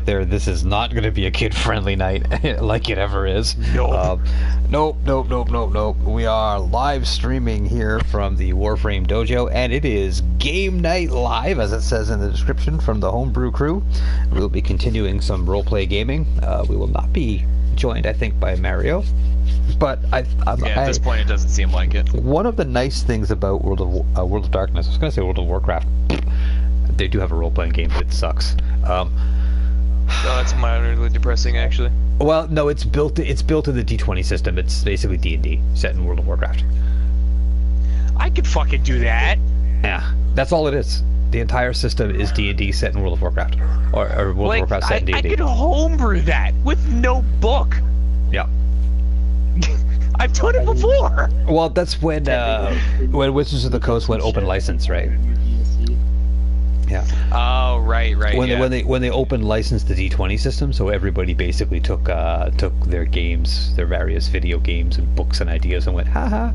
there, this is not going to be a kid-friendly night like it ever is. Nope. Nope. We are live streaming here from the Warframe Dojo, and it is Game Night Live, as it says in the description, from the Homebrew crew. We'll be continuing some roleplay gaming. We will not be joined, I think, by Mario. But at this point, it doesn't seem like it. One of the nice things about World of Darkness, I was going to say World of Warcraft. They do have a role-playing game, but it sucks. Oh, that's moderately depressing, actually. Well, no, it's built in the D20 system. It's basically D&D set in World of Warcraft. I could fucking do that. Yeah, that's all it is. The entire system is D&D set in World of Warcraft, or World of Warcraft set in D&D. I could homebrew that with no book. Yeah. I've done it before. Well, that's when Wizards of the Coast went open license, right? Yeah. Oh, right. When they open licensed the D20 system, so everybody basically took their games, their various video games and books and ideas, and went haha.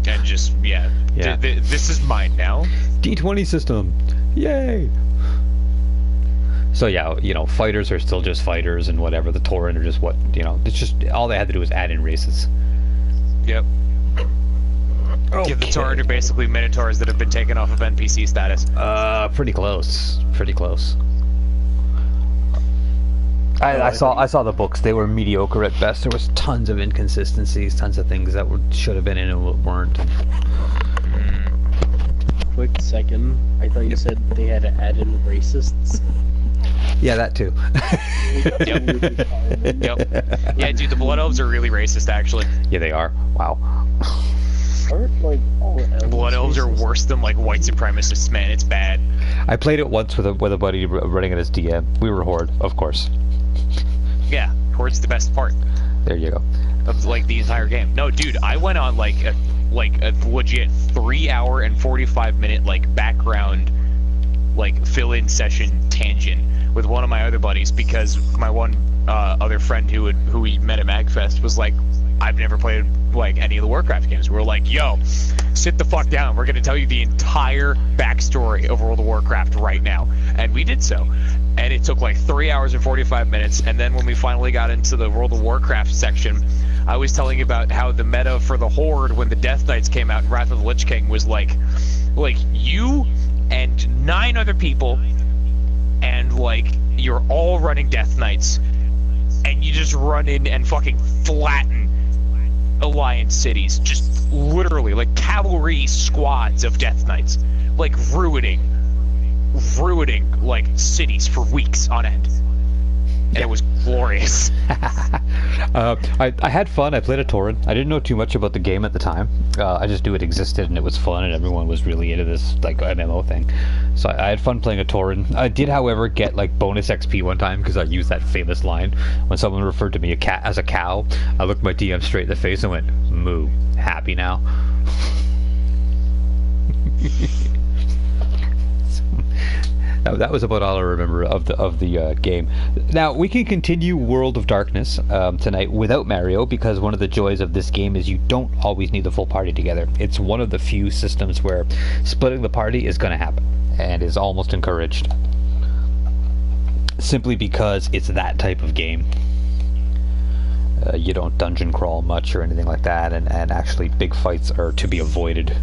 And just this is mine now. D20 system, yay! So yeah, fighters are still just fighters, and whatever, the Tauren are just what, it's just, all they had to do was add in races. Yep. Okay. Give the Tauren are basically Minotaurs that have been taken off of NPC status. Pretty close. I saw the books. They were mediocre at best. There was tons of inconsistencies, tons of things that should have been in and weren't. Quick second, I thought you said they had to add in racists. Yeah, that too. Yep. Yeah, dude, the Blood Elves are really racist, actually. Yeah, they are. Wow. Aren't all elves Blood Elves are worse than white supremacists, man. It's bad. I played it once with a buddy running it as DM. We were Horde, of course. Yeah, Horde's the best part. There you go. Of the entire game. No, dude, I went on a legit 3-hour and 45-minute background fill-in session tangent with one of my other buddies, because my one other friend who we met at MagFest was like, I've never played any of the Warcraft games. We were like, yo, sit the fuck down. We're gonna tell you the entire backstory of World of Warcraft right now. And we did so. And it took 3 hours and 45 minutes. And then when we finally got into the World of Warcraft section, I was telling you about how the meta for the Horde when the Death Knights came out and Wrath of the Lich King was like you and 9 other people, and you're all running Death Knights, and you just run in and fucking flatten Alliance cities, just literally cavalry squads of Death Knights, ruining cities for weeks on end. And it was glorious. I had fun. I played a Tauren. I didn't know too much about the game at the time. I just knew it existed and it was fun, and everyone was really into this MMO thing. So I had fun playing a Tauren. I did, however, get bonus XP one time because I used that famous line when someone referred to me as a cow. I looked my DM straight in the face and went, "Moo, happy now." That was about all I remember of the game. Now, we can continue World of Darkness tonight without Mario, because one of the joys of this game is you don't always need the full party together. It's one of the few systems where splitting the party is going to happen, and is almost encouraged. Simply because it's that type of game. You don't dungeon crawl much or anything like that, and actually big fights are to be avoided.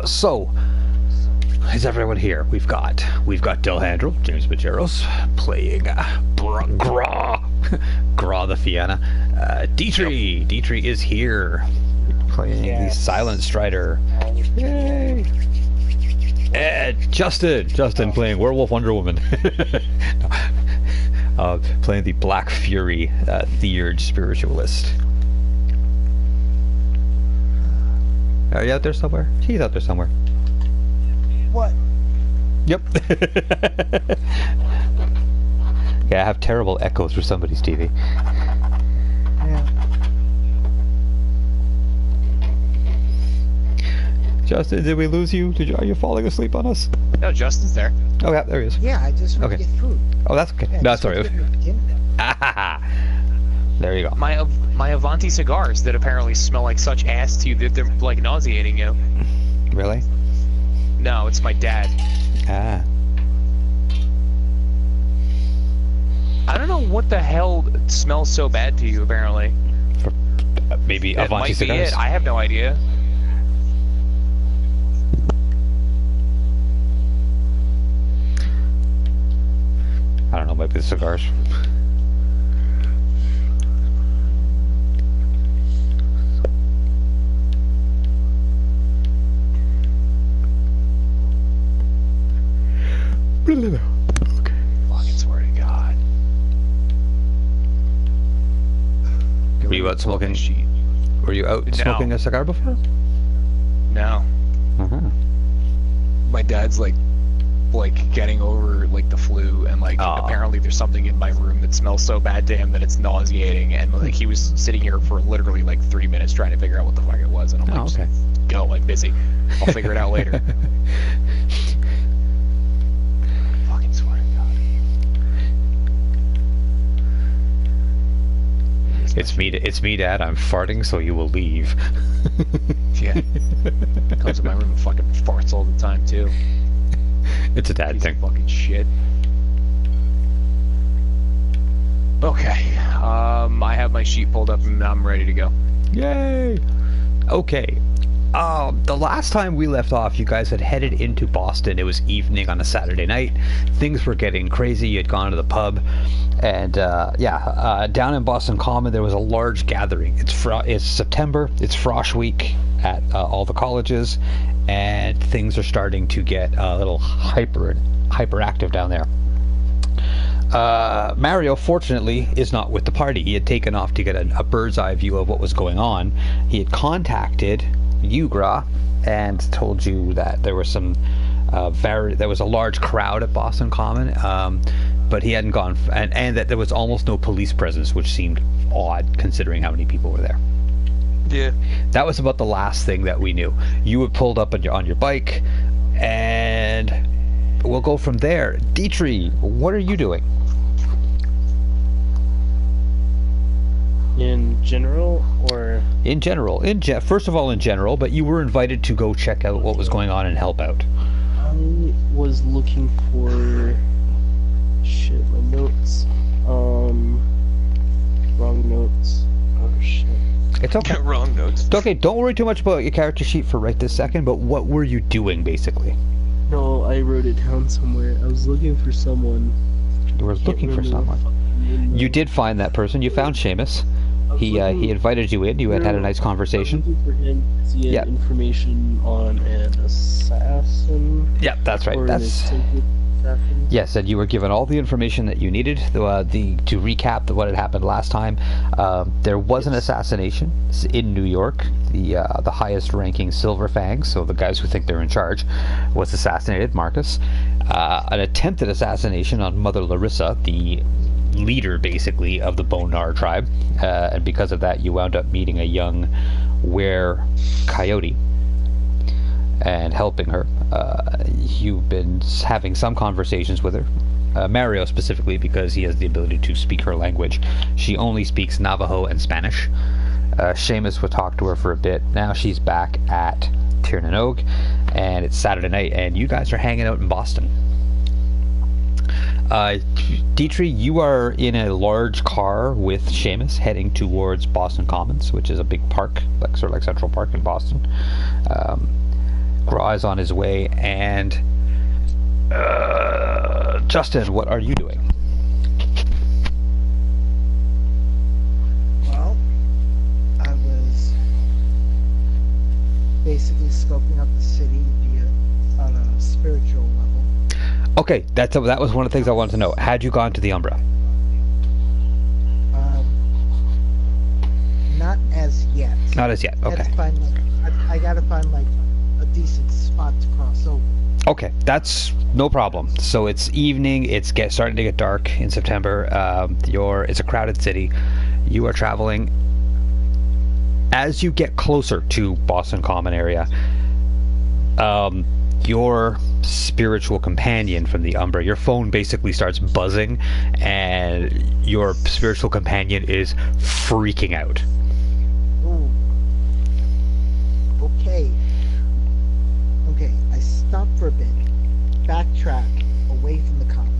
So, is everyone here? We've got Delhandrel, James Bajeros, playing Gra the Fianna. Dietrich is here, playing the Silent Strider. Yay! Justin playing Werewolf Wonder Woman. Playing the Black Fury, Theurge Spiritualist. Are you out there somewhere? She's out there somewhere. What? Yep. Yeah, I have terrible echo through somebody's TV. Yeah. Justin, did we lose you? Are you falling asleep on us? No, Justin's there. Oh, yeah, there he is. Yeah, I just want to get food. Oh, that's okay. Yeah, No, sorry. There you go. My Avanti cigars that apparently smell like such ass to you that they're nauseating you. Really? No, it's my dad. Ah. what the hell smells so bad to you? Apparently, Maybe that Avanti might be cigars. it. I have no idea. I don't know, might be the cigars. Okay. Fucking swear to God. Were you out smoking? Were you out smoking a cigar before? No. Uh-huh. My dad's like getting over like the flu, and like apparently there's something in my room that smells so bad to him that it's nauseating, and like he was sitting here for literally like 3 minutes trying to figure out what the fuck it was, and I'm like, okay. Go, I'm busy. I'll figure it out later. Fucking swear to God. It's me, Dad. I'm farting, so you will leave. Yeah. Comes in my room and fucking farts all the time too. It's a dad Piece thing. of fucking shit. Okay. I have my sheet pulled up and I'm ready to go. Yay! Okay. The last time we left off, you guys had headed into Boston. It was evening on a Saturday night. Things were getting crazy. You had gone to the pub, and down in Boston Common there was a large gathering. It's September. It's Frosh Week at all the colleges, and things are starting to get a little hyperactive down there. Mario, fortunately, is not with the party. He had taken off to get a bird's eye view of what was going on. He had contacted you, Gra, and told you that there was there was a large crowd at Boston Common, but he hadn't gone, and that there was almost no police presence, which seemed odd considering how many people were there. Yeah. That was about the last thing that we knew. You had pulled up on your bike, and we'll go from there. Dietrich, what are you doing? In general, or In general, first of all, in general, but you were invited to go check out what was going on and help out. I was looking for my notes. Wrong notes. Oh shit. It's okay. Wrong notes. It's okay. Don't worry too much about your character sheet for right this second. But what were you doing basically? No, I wrote it down somewhere. I was looking for someone. You were looking for someone. You did find that person. You found Sheamus. He invited you in. You had a nice conversation. I was looking for him because he had information on an assassin. Yeah, that's right. Or That's an attempted assassin. yes, and you were given all the information that you needed. To recap what had happened last time, there was an assassination in New York. The highest-ranking Silver Fangs, so the guys who think they're in charge, was assassinated. Marcus, an attempted assassination on Mother Larissa, the leader basically of the Bonar tribe, and because of that you wound up meeting a young were-coyote and helping her. You've been having some conversations with her, Mario specifically, because he has the ability to speak her language. She only speaks Navajo and Spanish. Sheamus would talk to her for a bit. Now she's back at Tirnanog, and it's Saturday night and you guys are hanging out in Boston. Dietrich, you are in a large car with Sheamus heading towards Boston Commons, which is a big park, sort of like Central Park in Boston. Gra is on his way, and Justin, what are you doing? Well, I was basically scoping out the city on a spiritual level. Okay, that was one of the things I wanted to know. Had you gone to the Umbra? Not as yet. Not as yet. Okay. I gotta find like a decent spot to cross over. Okay, that's no problem. So it's evening. It's starting to get dark in September. It's a crowded city. You are traveling. As you get closer to Boston Common area, your spiritual companion from the Umbra, your phone basically starts buzzing, and your spiritual companion is freaking out. Ooh. Okay. I stop for a bit, backtrack away from the common,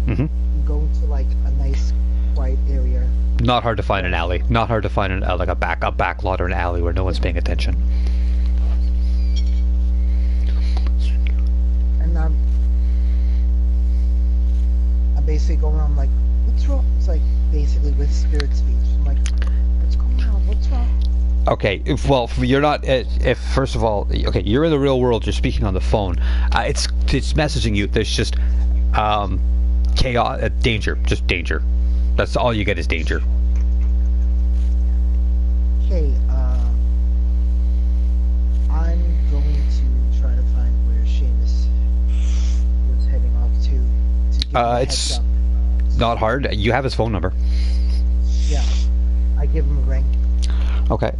Mm-hmm. and go into like a nice, quiet area. Not hard to find an alley. Not hard to find like a back lot or an alley where no one's paying attention. And I'm basically going on like, what's wrong? It's like basically with spirit speech. I'm like, what's going on? What's wrong? Okay, well, you're not. If first of all, okay, you're in the real world. You're speaking on the phone. It's messaging you. There's just chaos, danger, just danger. That's all you get is danger. Okay, I'm going to try to find where Sheamus was heading off to give him a It's heads up. not hard. You have his phone number. Yeah, I give him a ring. Okay.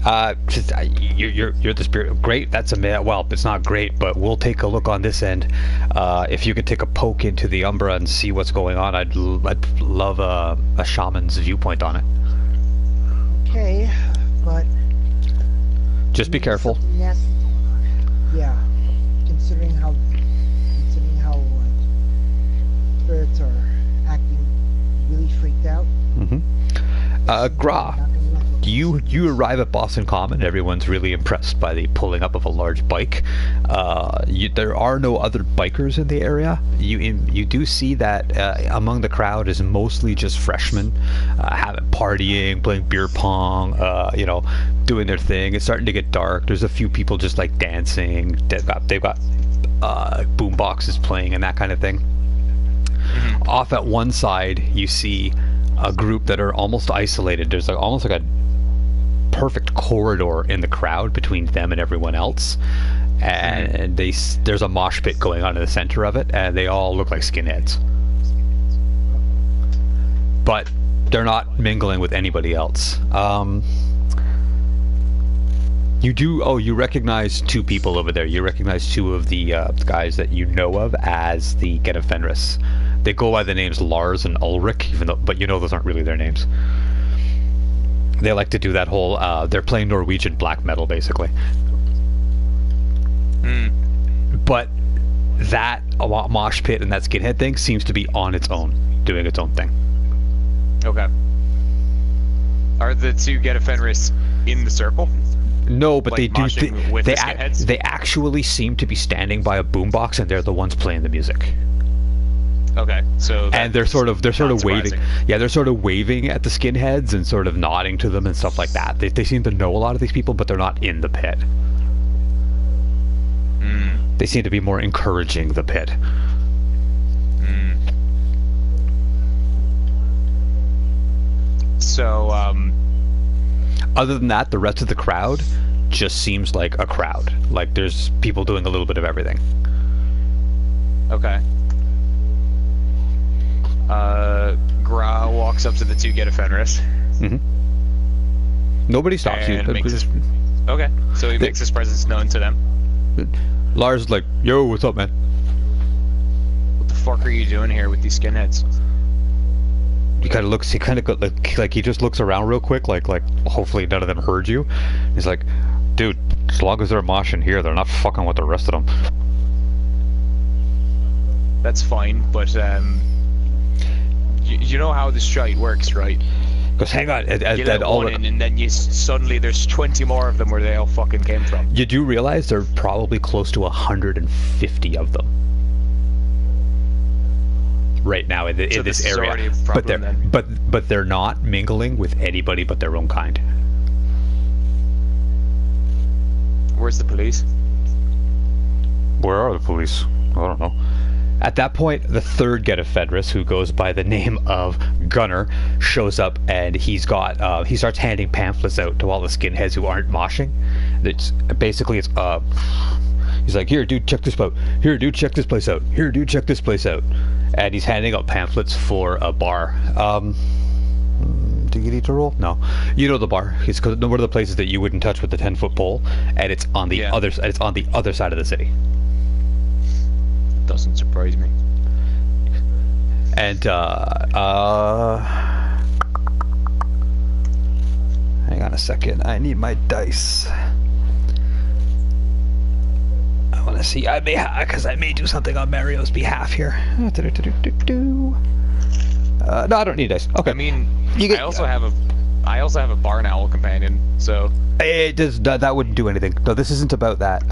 You're the spirit. Great. That's well, it's not great, but we'll take a look on this end. If you could take a poke into the Umbra and see what's going on, I'd love a shaman's viewpoint on it. Okay, but Just be careful. something nasty going on. Yeah, considering how like spirits are acting really freaked out. Mm-hmm. Gra, Not gonna let them- you arrive at Boston Common. Everyone's really impressed by the pulling up of a large bike. There are no other bikers in the area. You do see that among the crowd is mostly just freshmen, partying, playing beer pong, doing their thing. It's starting to get dark. There's a few people just like dancing. They've got boom boxes playing and that kind of thing. Mm-hmm. Off at one side, you see a group that are almost isolated. There's almost like a perfect corridor in the crowd between them and everyone else, and there's a mosh pit going on in the center of it, and they all look like skinheads, but they're not mingling with anybody else. You recognize two people over there. You recognize two of the guys that you know of as the Get of Fenris. They go by the names Lars and Ulrich, but those aren't really their names. They like to do that whole, they're playing Norwegian black metal, basically. But that mosh pit and that skinhead thing seems to be on its own, doing its own thing. Okay. Are the two Get a Fenris in the circle? No, but Like they do. moshing with the skinheads? They actually seem to be standing by a boombox, and they're the ones playing the music. Okay, so And they're sort of not waving. surprising. Yeah, they're sort of waving at the skinheads and sort of nodding to them and stuff like that. They seem to know a lot of these people, but they're not in the pit. They seem to be more encouraging the pit. So, Other than that, the rest of the crowd just seems like a crowd. Like there's people doing a little bit of everything. okay. Gra walks up to the two Get a Fenris. Nobody stops you. And makes his, okay, so he makes his presence known to them. Lars is like, "Yo, what's up, man?" What the fuck are you doing here with these skinheads? He kind of looks. He kind of like he just looks around real quick, like hopefully none of them heard you. He's like, "Dude, as long as they're moshing here, they're not fucking with the rest of them." That's fine, but you know how this shite works, right? Because hang on, You let one in, and then suddenly there's 20 more of them where they all fucking came from. you do realize there are probably close to 150 of them right now in So this this is already area. a problem, then. But they're not mingling with anybody but their own kind. Where's the police? Where are the police? I don't know. At that point, the third Get of Fenris, who goes by the name of Gunner, shows up, and he starts handing pamphlets out to all the skinheads who aren't moshing. He's like, "Here, dude, check this out. Here, dude, check this place out. Here, dude, check this place out." And he's handing out pamphlets for a bar. Do you need to roll? No. You know the bar. It's one of the places that you wouldn't touch with the 10-foot pole, and it's on the other. It's on the other side of the city. Doesn't surprise me. And hang on a second. I need my dice. I want to see. I may, because I may do something on Mario's behalf here. What the fuck are you doing here with these skinheads? I may do something on Mario's behalf here. I want to see. I may, because I may do something on Mario's behalf here. I want to see. I may, because I may do something on Mario's behalf here. I want to see. I may, because I may do something on Mario's behalf here. No, I don't need dice. Okay. I mean, You get- I also have a barn owl companion, so It does. That wouldn't do anything. No, this isn't about that.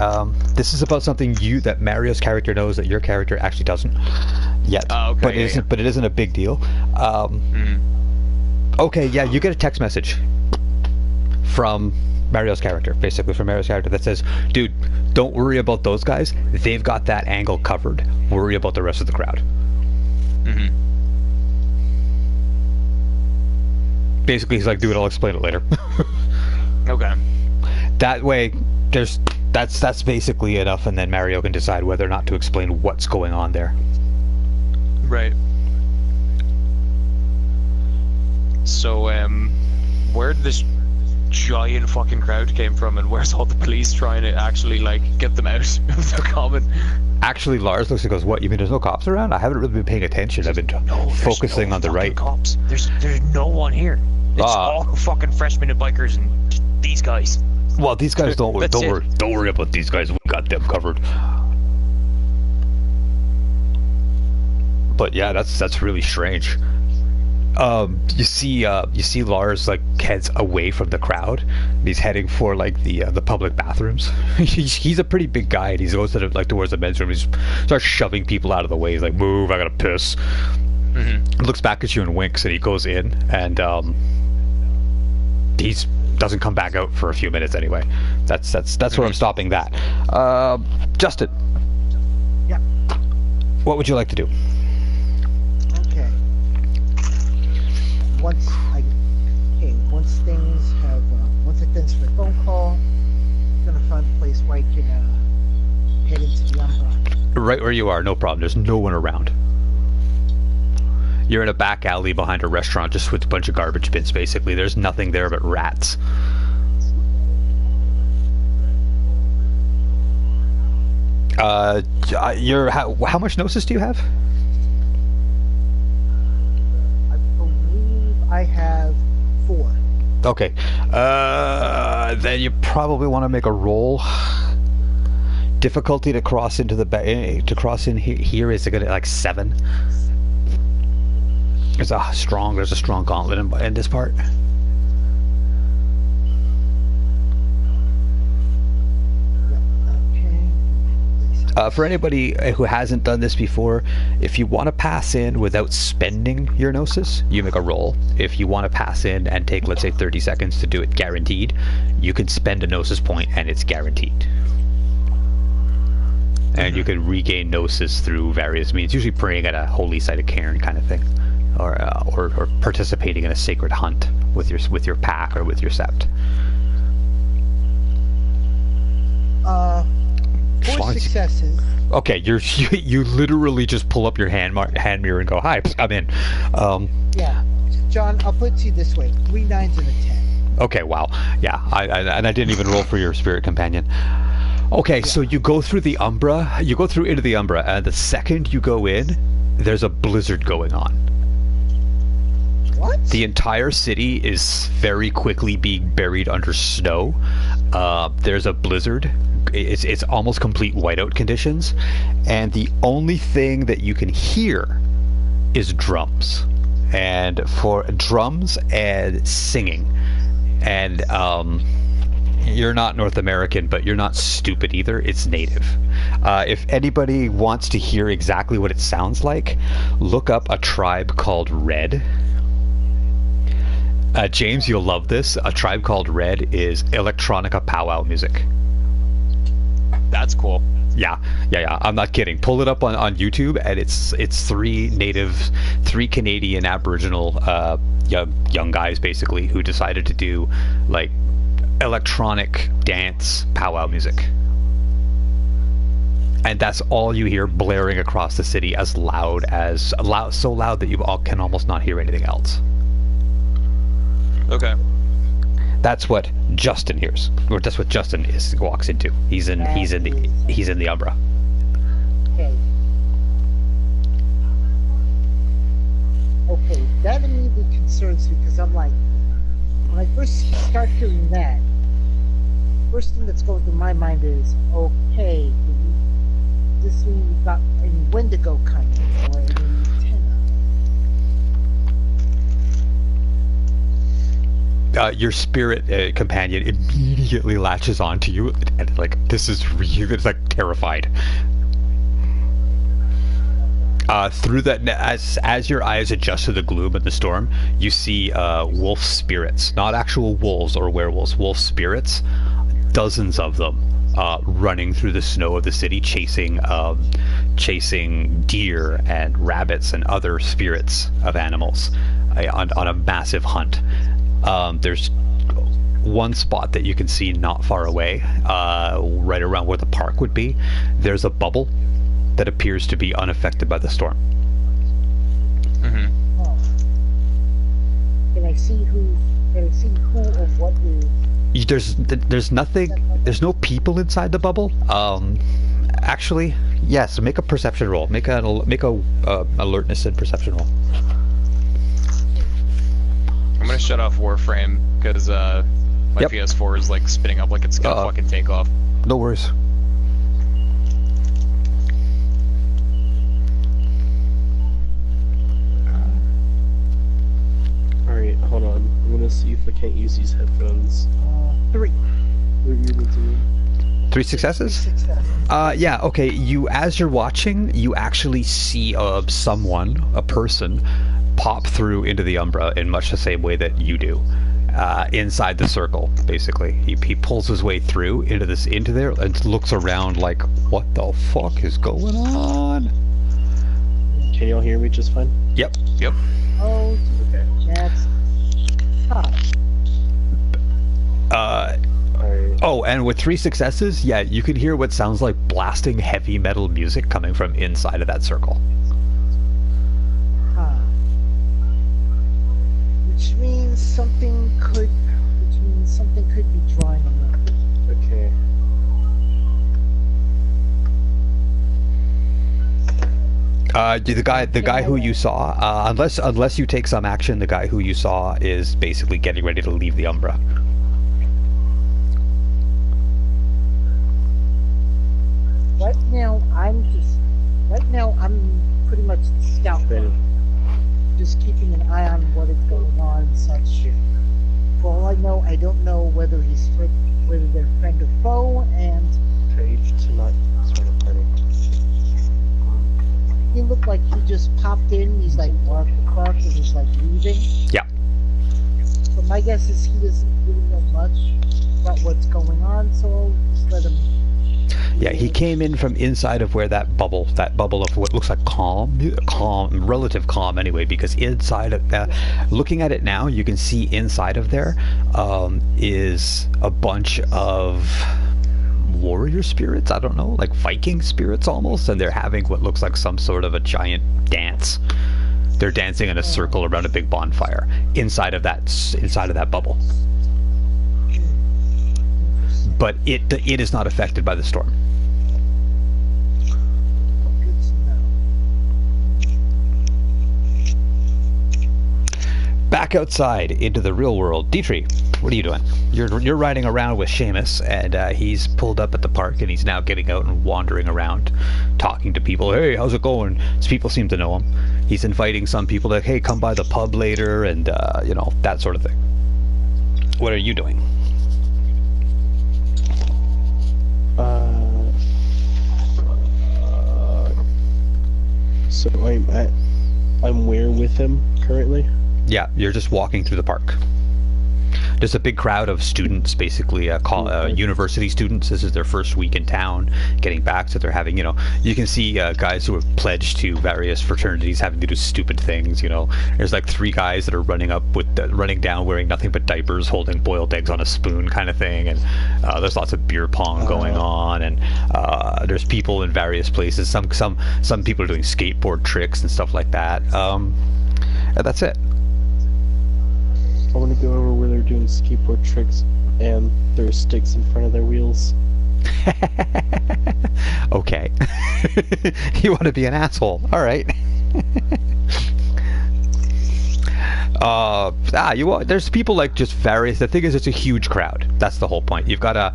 This is about something that Mario's character knows that your character actually doesn't yet. Oh, okay, But it yeah, isn't. yeah. But it isn't a big deal. Okay, yeah, you get a text message from Mario's character, basically from Mario's character, that says, "Dude, don't worry about those guys. They've got that angle covered. Worry about the rest of the crowd." Basically, he's like, "Dude, I'll explain it later." okay. That way, that's basically enough, and then Mario can decide whether or not to explain what's going on there. Right. So, where did this giant fucking crowd came from, and where's all the police trying to actually, like, get them out of their common? Actually, Lars looks and goes, "What, you mean there's no cops around? I haven't really been paying attention. I've been focusing on the right." Cops. There's no one here. It's all fucking freshmen and bikers and these guys. Well, these guys don't That's it. worry about these guys. We got them covered. But yeah, that's really strange. You see Lars like heads away from the crowd. He's heading for like the public bathrooms. He's a pretty big guy, and he goes to towards the men's room. He starts shoving people out of the way. He's like, "Move! I gotta piss." Looks back at you and winks, and he goes in, and he doesn't come back out for a few minutes anyway. That's where I'm stopping that. Justin. Yeah. What would you like to do? Okay. Once I finish my phone call, I'm gonna find a place where I can head into the Umbra. Right where you are, no problem. There's no one around. You're in a back alley behind a restaurant, just with a bunch of garbage bins, basically. There's nothing there but rats. How much gnosis do you have? I believe I have 4. Okay. Then you probably want to make a roll. Difficulty to cross into here is gonna like 7. There's a strong gauntlet in this part. For anybody who hasn't done this before, if you want to pass in without spending your gnosis, you make a roll. If you want to pass in and take, let's say, 30 seconds to do it guaranteed, you can spend a gnosis point and it's guaranteed. And you can regain gnosis through various means, usually praying at a holy site of Cairn kind of thing, or participating in a sacred hunt with your pack or with your sept. 4 successes. Okay, you literally just pull up your hand mirror and go, "Hi, I'm in." Yeah, John, I'll put it to you this way: 3 9s and a 10. Okay, wow, yeah, I didn't even roll for your spirit companion. Okay, so you go through the Umbra. You go through into the Umbra, and the second you go in, there's a blizzard going on. What? The entire city is very quickly being buried under snow. There's a blizzard. It's almost complete whiteout conditions, and the only thing that you can hear is drums, and for drums and singing. And you're not North American, but you're not stupid either. It's native. If anybody wants to hear exactly what it sounds like, look up a tribe called Red. James, you'll love this. A tribe called Red is electronica powwow music. That's cool. Yeah. I'm not kidding. Pull it up on YouTube, and it's 3 Canadian Aboriginal young guys basically who decided to do like electronic dance powwow music. And that's all you hear blaring across the city, so loud that you all can almost not hear anything else. Okay. That's what Justin hears, or that's what Justin walks into. He's in the Umbra. Okay. Okay, that immediately concerns me because I'm like, when I first start hearing that, first thing that's going through my mind is, okay, does this mean you've got any Wendigo coming or any antenna? your spirit companion immediately latches onto you, and like this is real. It's like terrified. Through that, as your eyes adjust to the gloom and the storm, you see wolf spirits, not actual wolves or werewolves, wolf spirits, dozens of them, running through the snow of the city, chasing deer and rabbits and other spirits of animals on a massive hunt. There's one spot that you can see not far away, right around where the park would be. There's a bubble that appears to be unaffected by the storm. Mm-hmm. Oh. Can I see who or what is? There's nothing. There's no people inside the bubble. Actually, yes. Make a perception roll. Make a alertness and perception roll. I'm gonna shut off Warframe because my Yep. PS4 is like spinning up like it's gonna fucking take off. No worries. Alright, hold on. I'm gonna see if I can't use these headphones. 3. What are you gonna do? 3 successes? Success. Yeah, okay, as you're watching, you actually see a person, pop through into the Umbra in much the same way that you do. Inside the circle, basically. He pulls his way through into there and looks around like, what the fuck is going on? Can y'all hear me just fine? Yep. Yep. Oh, Okay. that's hot. Alright. Oh, and with 3 successes, yeah, you can hear what sounds like blasting heavy metal music coming from inside of that circle. Huh. Which means something could be drawing on them. Okay. The guy who you saw, unless you take some action, the guy who you saw is basically getting ready to leave the Umbra. Right now, I'm pretty much the scout. Then, Just keeping an eye on what is going on and such. For all I know, I don't know whether they're friend or foe, and page to not start a party. he looked like he just popped in. He's like, what the fuck? And he's like leaving. Yeah. So my guess is he doesn't really know much about what's going on, so I'll just let him. Yeah, he came in from inside of where that bubble of what looks like relative calm anyway, because inside of looking at it now, you can see inside of there is a bunch of warrior spirits, I don't know, like Viking spirits almost, and they're having what looks like some sort of a giant dance. They're dancing in a circle around a big bonfire inside of that bubble. But it is not affected by the storm. Good to know. Back outside into the real world, Dietrich, what are you doing? You're riding around with Sheamus, and he's pulled up at the park, and he's now getting out and wandering around, talking to people. Hey, how's it going? So people seem to know him. He's inviting some people to, hey, come by the pub later, and that sort of thing. What are you doing? So I'm where with him currently? Yeah, you're just walking through the park. There's a big crowd of students, basically, university students. This is their first week in town, getting back, so they're having, you can see guys who have pledged to various fraternities having to do stupid things, There's like 3 guys that are running down wearing nothing but diapers, holding boiled eggs on a spoon kind of thing, and there's lots of beer pong going on, and there's people in various places. Some people are doing skateboard tricks and stuff like that. And that's it. I want to go over where they're doing skateboard tricks and there's sticks in front of their wheels. Okay. You want to be an asshole. All right. There's people like just various. The thing is, it's a huge crowd. That's the whole point. You've got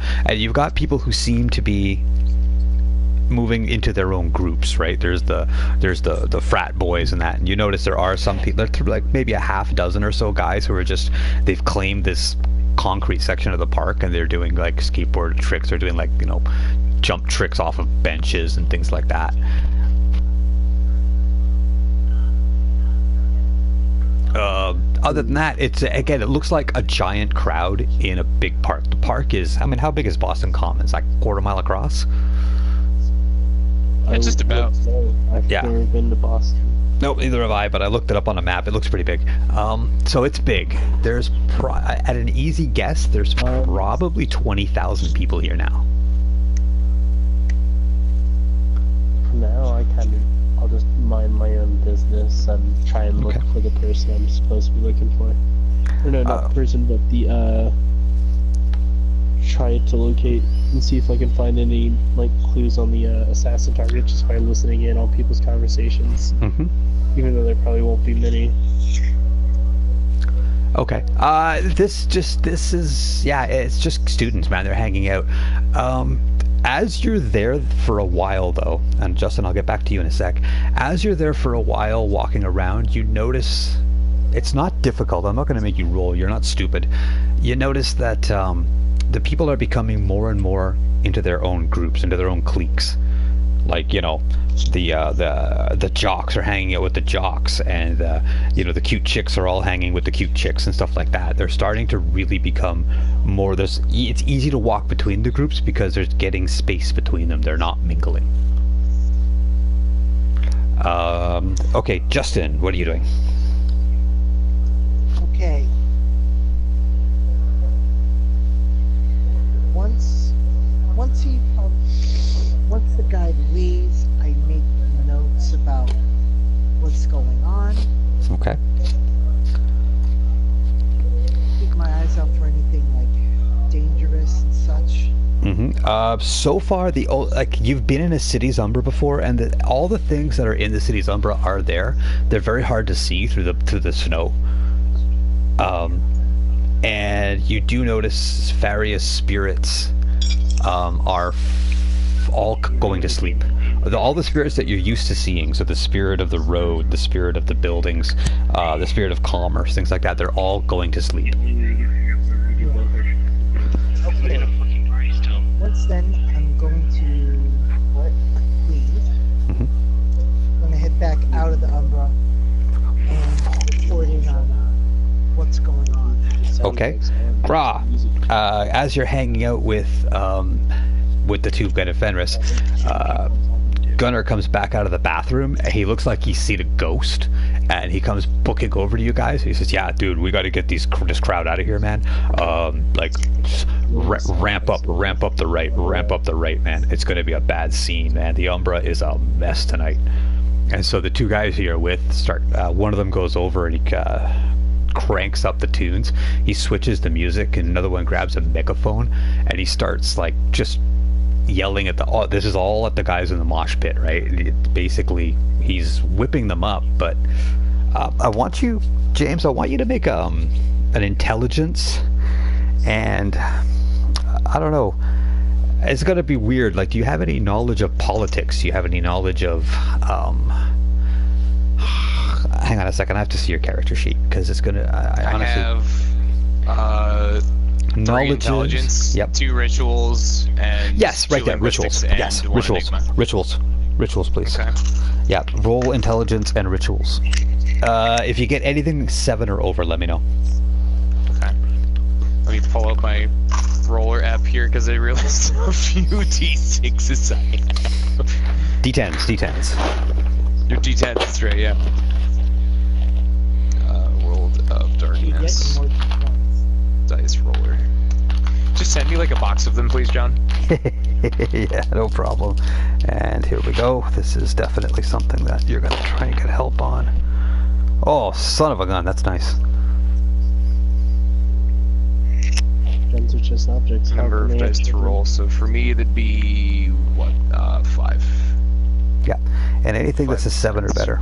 people who seem to be moving into their own groups, right? There's the frat boys and that, and you notice there are some people, like maybe a half dozen or so guys who are just, they've claimed this concrete section of the park, and they're doing like skateboard tricks, or doing like, you know, jump tricks off of benches and things like that. Other than that, it's, again, it looks like a giant crowd in a big park. The park is, I mean, how big is Boston Commons? Like quarter mile across? It's just about. I've Yeah. never been to Boston. No, neither have I, but I looked it up on a map. It looks pretty big. So it's big. There's, at an easy guess, there's probably 20,000 people here now. For now, I'll just mind my own business and try and look for the person I'm supposed to be looking for. Or no, not the person, but the, try to locate and see if I can find any, like, clues on the, assassin target, just by listening in on people's conversations. Mm-hmm. Even though there probably won't be many. Okay. This is, yeah, it's just students, man. They're hanging out. As you're there for a while, though, and Justin, I'll get back to you in a sec. As you're there for a while walking around, you notice, it's not difficult. I'm not going to make you roll. You're not stupid. You notice that the people are becoming more and more into their own groups, into their own cliques. Like, you know, the jocks are hanging out with the jocks, and you know, the cute chicks are all hanging with the cute chicks and stuff like that. They're starting to really become more. It's easy to walk between the groups because there's getting space between them. They're not mingling. Okay, Justin, what are you doing? Okay. Once the guy leaves, I make notes about what's going on. Okay. Keep my eyes out for anything like dangerous and such. Mm-hmm. So far, like, you've been in a city's umbra before, and all the things that are in the city's umbra are there. They're very hard to see through the snow. And you do notice various spirits are all going to sleep. All the spirits that you're used to seeing, so the spirit of the road, the spirit of the buildings, the spirit of commerce, things like that, they're all going to sleep. Okay. Once then, I'm going to leave. Mm-hmm. I'm going to head back out of the Umbra and report in on what's going on. Okay. Gra, as you're hanging out with the two men of Fenris, Gunnar comes back out of the bathroom, and he looks like he's seen a ghost, and he comes booking over to you guys. He says, "Yeah, dude, we got to get this crowd out of here, man. Like, ramp up the right, man. It's going to be a bad scene, man. The Umbra is a mess tonight." And so the two guys you're with start. One of them goes over and he cranks up the tunes. He switches the music, and another one grabs a megaphone, and he starts like just yelling at this is all at the guys in the mosh pit, right? Basically, he's whipping them up. But I want you, James, to make an intelligence, and I don't know, it's gonna be weird. Like, do you have any knowledge of politics? Do you have any knowledge of hang on a second, I have to see your character sheet, because it's gonna I honestly have 3 intelligence, yep. 2 rituals, and yes, right there, rituals. Yes, rituals, please. Okay. Yeah, roll intelligence and rituals. If you get anything 7 or over, let me know. Okay. Let me pull up my roller app here, because I realized a few D6s I have. D10s. Your D10s, that's right, yeah. World of Darkness. Dice roller. Just send me like a box of them, please, John. Yeah, no problem. And here we go. This is definitely something that you're gonna try and get help on. Oh, son of a gun, that's nice. Guns are just objects. Number of dice to roll. So for me, that'd be what? 5. Yeah, and anything that's a 7 or better.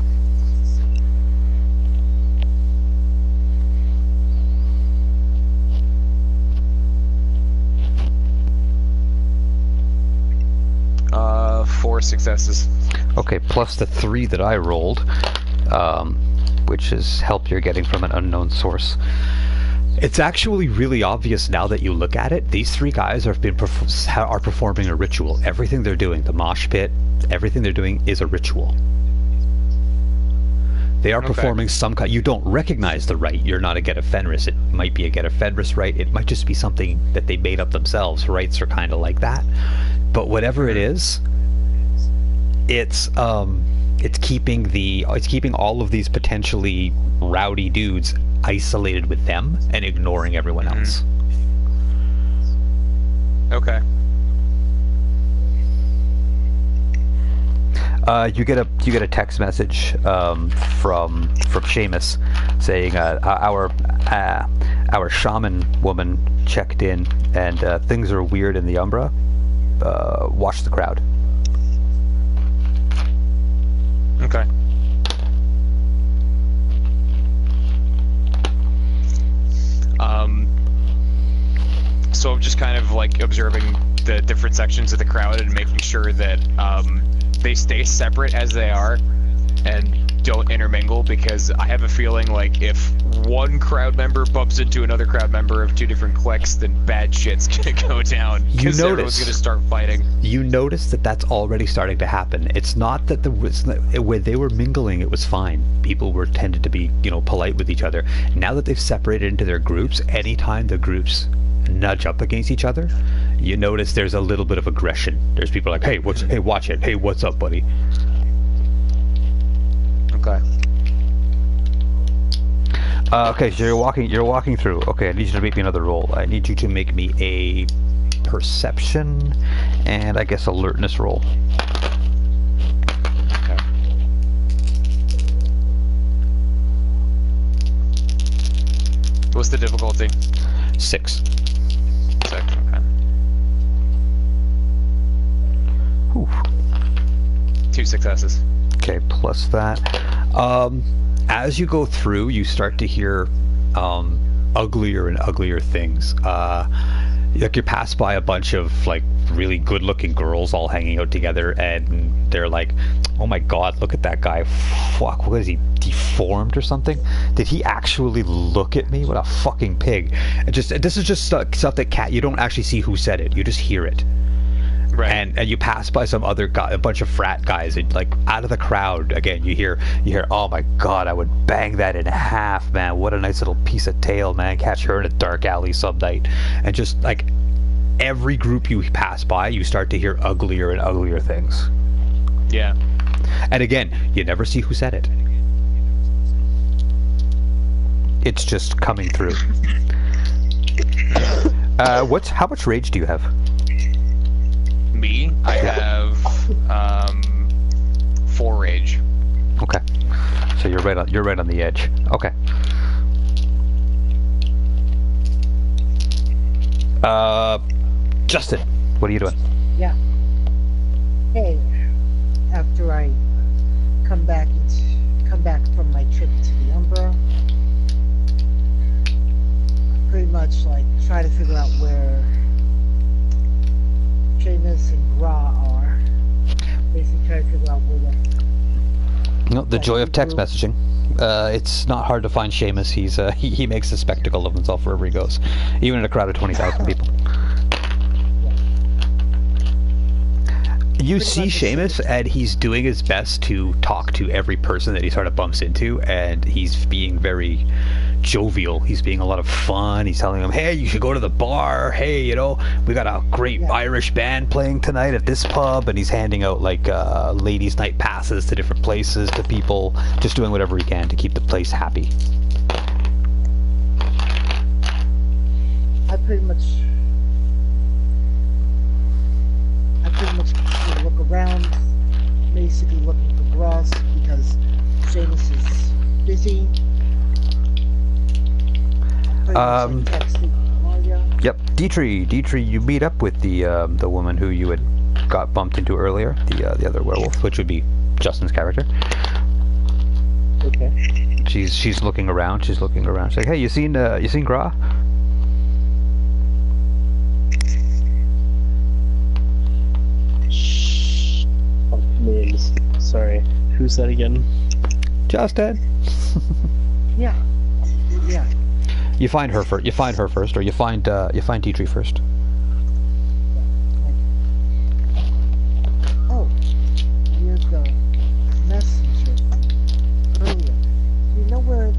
4 successes. Okay, plus the 3 that I rolled, which is help you're getting from an unknown source. It's actually really obvious now that you look at it. These 3 guys are performing a ritual. Everything they're doing, the mosh pit, everything they're doing is a ritual. They are performing some kind. You don't recognize the rite. You're not a Get of Fenris. It might be a Get of Fenris rite. It might just be something that they made up themselves. Rites are kind of like that. But whatever it is, it's keeping all of these potentially rowdy dudes isolated with them and ignoring everyone else. Okay. You get a text message from Sheamus saying our shaman woman checked in and things are weird in the Umbra. Watch the crowd. Okay. So I'm just kind of like observing the different sections of the crowd and making sure that they stay separate as they are and don't intermingle, because I have a feeling like if one crowd member bumps into another crowd member of 2 different cliques, then bad shit's gonna go down. Because everyone's gonna start fighting. You notice that that's already starting to happen. It's not that when they were mingling, it was fine. People were tended to be, polite with each other. Now that they've separated into their groups, anytime the groups nudge up against each other, you notice there's a little bit of aggression. There's people like, hey, watch it. Hey, what's up, buddy? Okay. Okay, so you're walking through. Okay, I need you to make me another roll. I need you to make me a perception and I guess alertness roll. Okay. What's the difficulty? 6. 6, okay. Whew. 2 successes. Okay, plus that. As you go through, you start to hear uglier and uglier things. Like you pass by a bunch of like really good-looking girls all hanging out together, and they're like, "Oh my God, look at that guy! Fuck, what is he, deformed or something? Did he actually look at me? What a fucking pig!" And this is just stuff that you don't actually see who said it. You just hear it. Right. And you pass by some other guy, a bunch of frat guys, and like out of the crowd again, you hear, "Oh my God, I would bang that in half, man! What a nice little piece of tail, man! Catch her in a dark alley some night." And just like every group you pass by, you start to hear uglier and uglier things. Yeah. And again, you never see who said it. It's just coming through. How much rage do you have? Me, I have 4 rage. Okay, so you're right on the edge. Okay. Justin, what are you doing? Yeah. Hey, after I come back from my trip to the Umbra, pretty much like try to figure out where Sheamus and Gra are. Basically try to figure out where The joy of text messaging. It's not hard to find Sheamus. He makes a spectacle of himself wherever he goes, even in a crowd of 20,000 people. You see Sheamus, and he's doing his best to talk to every person that he sort of bumps into, and he's being very jovial. He's being a lot of fun. He's telling them, "Hey, you should go to the bar. Hey, we got a great Irish band playing tonight at this pub," and he's handing out like ladies' night passes to different places to people, just doing whatever he can to keep the place happy. I pretty much look around, basically looking for Gross because Sheamus is busy. Yep, Dietrich, you meet up with the woman who you had got bumped into earlier, the other werewolf, which would be Justin's character. Okay. She's looking around. She's like, "Hey, you seen Gra?" Shh. who's that again? Justin. Yeah. Yeah. You find her first. You find her first, or you find Dietrich first. Oh, you're the messenger from earlier. You know where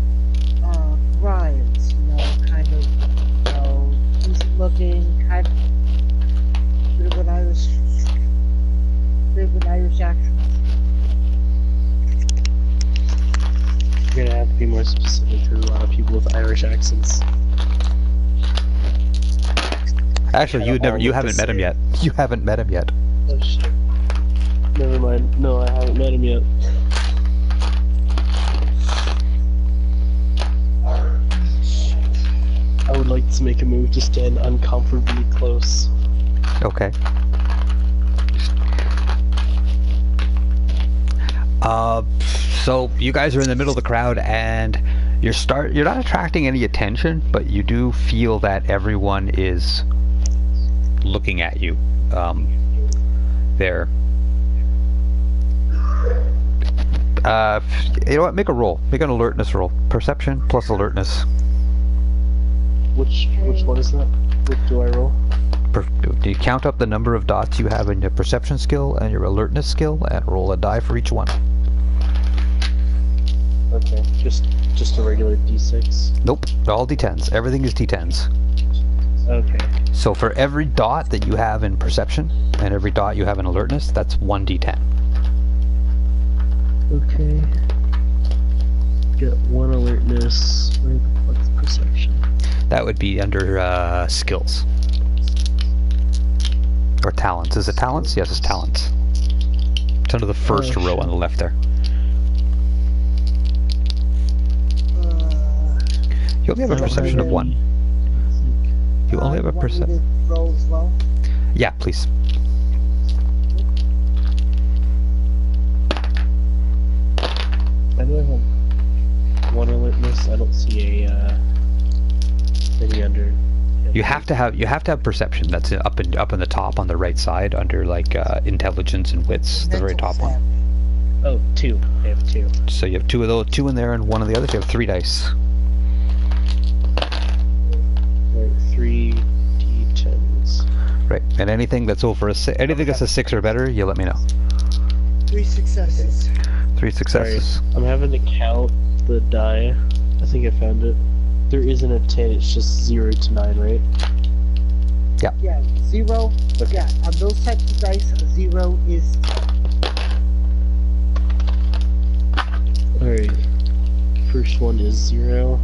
Brian's, kind of, decent looking, kind of bit of an Irish accent. You're gonna have to be more specific. There's a lot of people with Irish accents. Actually, you haven't met him yet. You haven't met him yet. Oh shit. Never mind. No, I haven't met him yet. I would like to make a move to stand uncomfortably close. Okay. So you guys are in the middle of the crowd, and you're not attracting any attention, but you do feel that everyone is looking at you. There. You know what? Make a roll. Make an alertness roll. Perception plus alertness. Which one is that? What do I roll? Do you count up the number of dots you have in your perception skill and your alertness skill, and roll a die for each one? Okay, just a regular D6. Nope, all D10s. Everything is D10s. Okay. So for every dot that you have in perception and every dot you have in alertness, that's one D10. Okay. Get one alertness. Where the fuck's perception? That would be under skills. Or talents. Is it talents? Yes, it's talents. It's under the first row on the left there. You only have a perception of 1. You only have a perception. Roll as well? Yeah, please. I know I have one alertness. I don't see a any under. You have to have perception. That's up in the top on the right side under like intelligence and wits, the very top one. Oh, 2. I have 2. So you have 2 of those, 2 in there and 1 of the others. You have 3 dice. Right, 3 D10s. Right, and anything that's over anything that's a 6 or better, you let me know. 3 successes. 3 successes. Sorry, I'm having to count the die. I think I found it. There isn't a 10, it's just 0 to 9, right? Yeah, 0. Okay. Yeah, on those types of dice, a 0 is... Alright. First one is 0.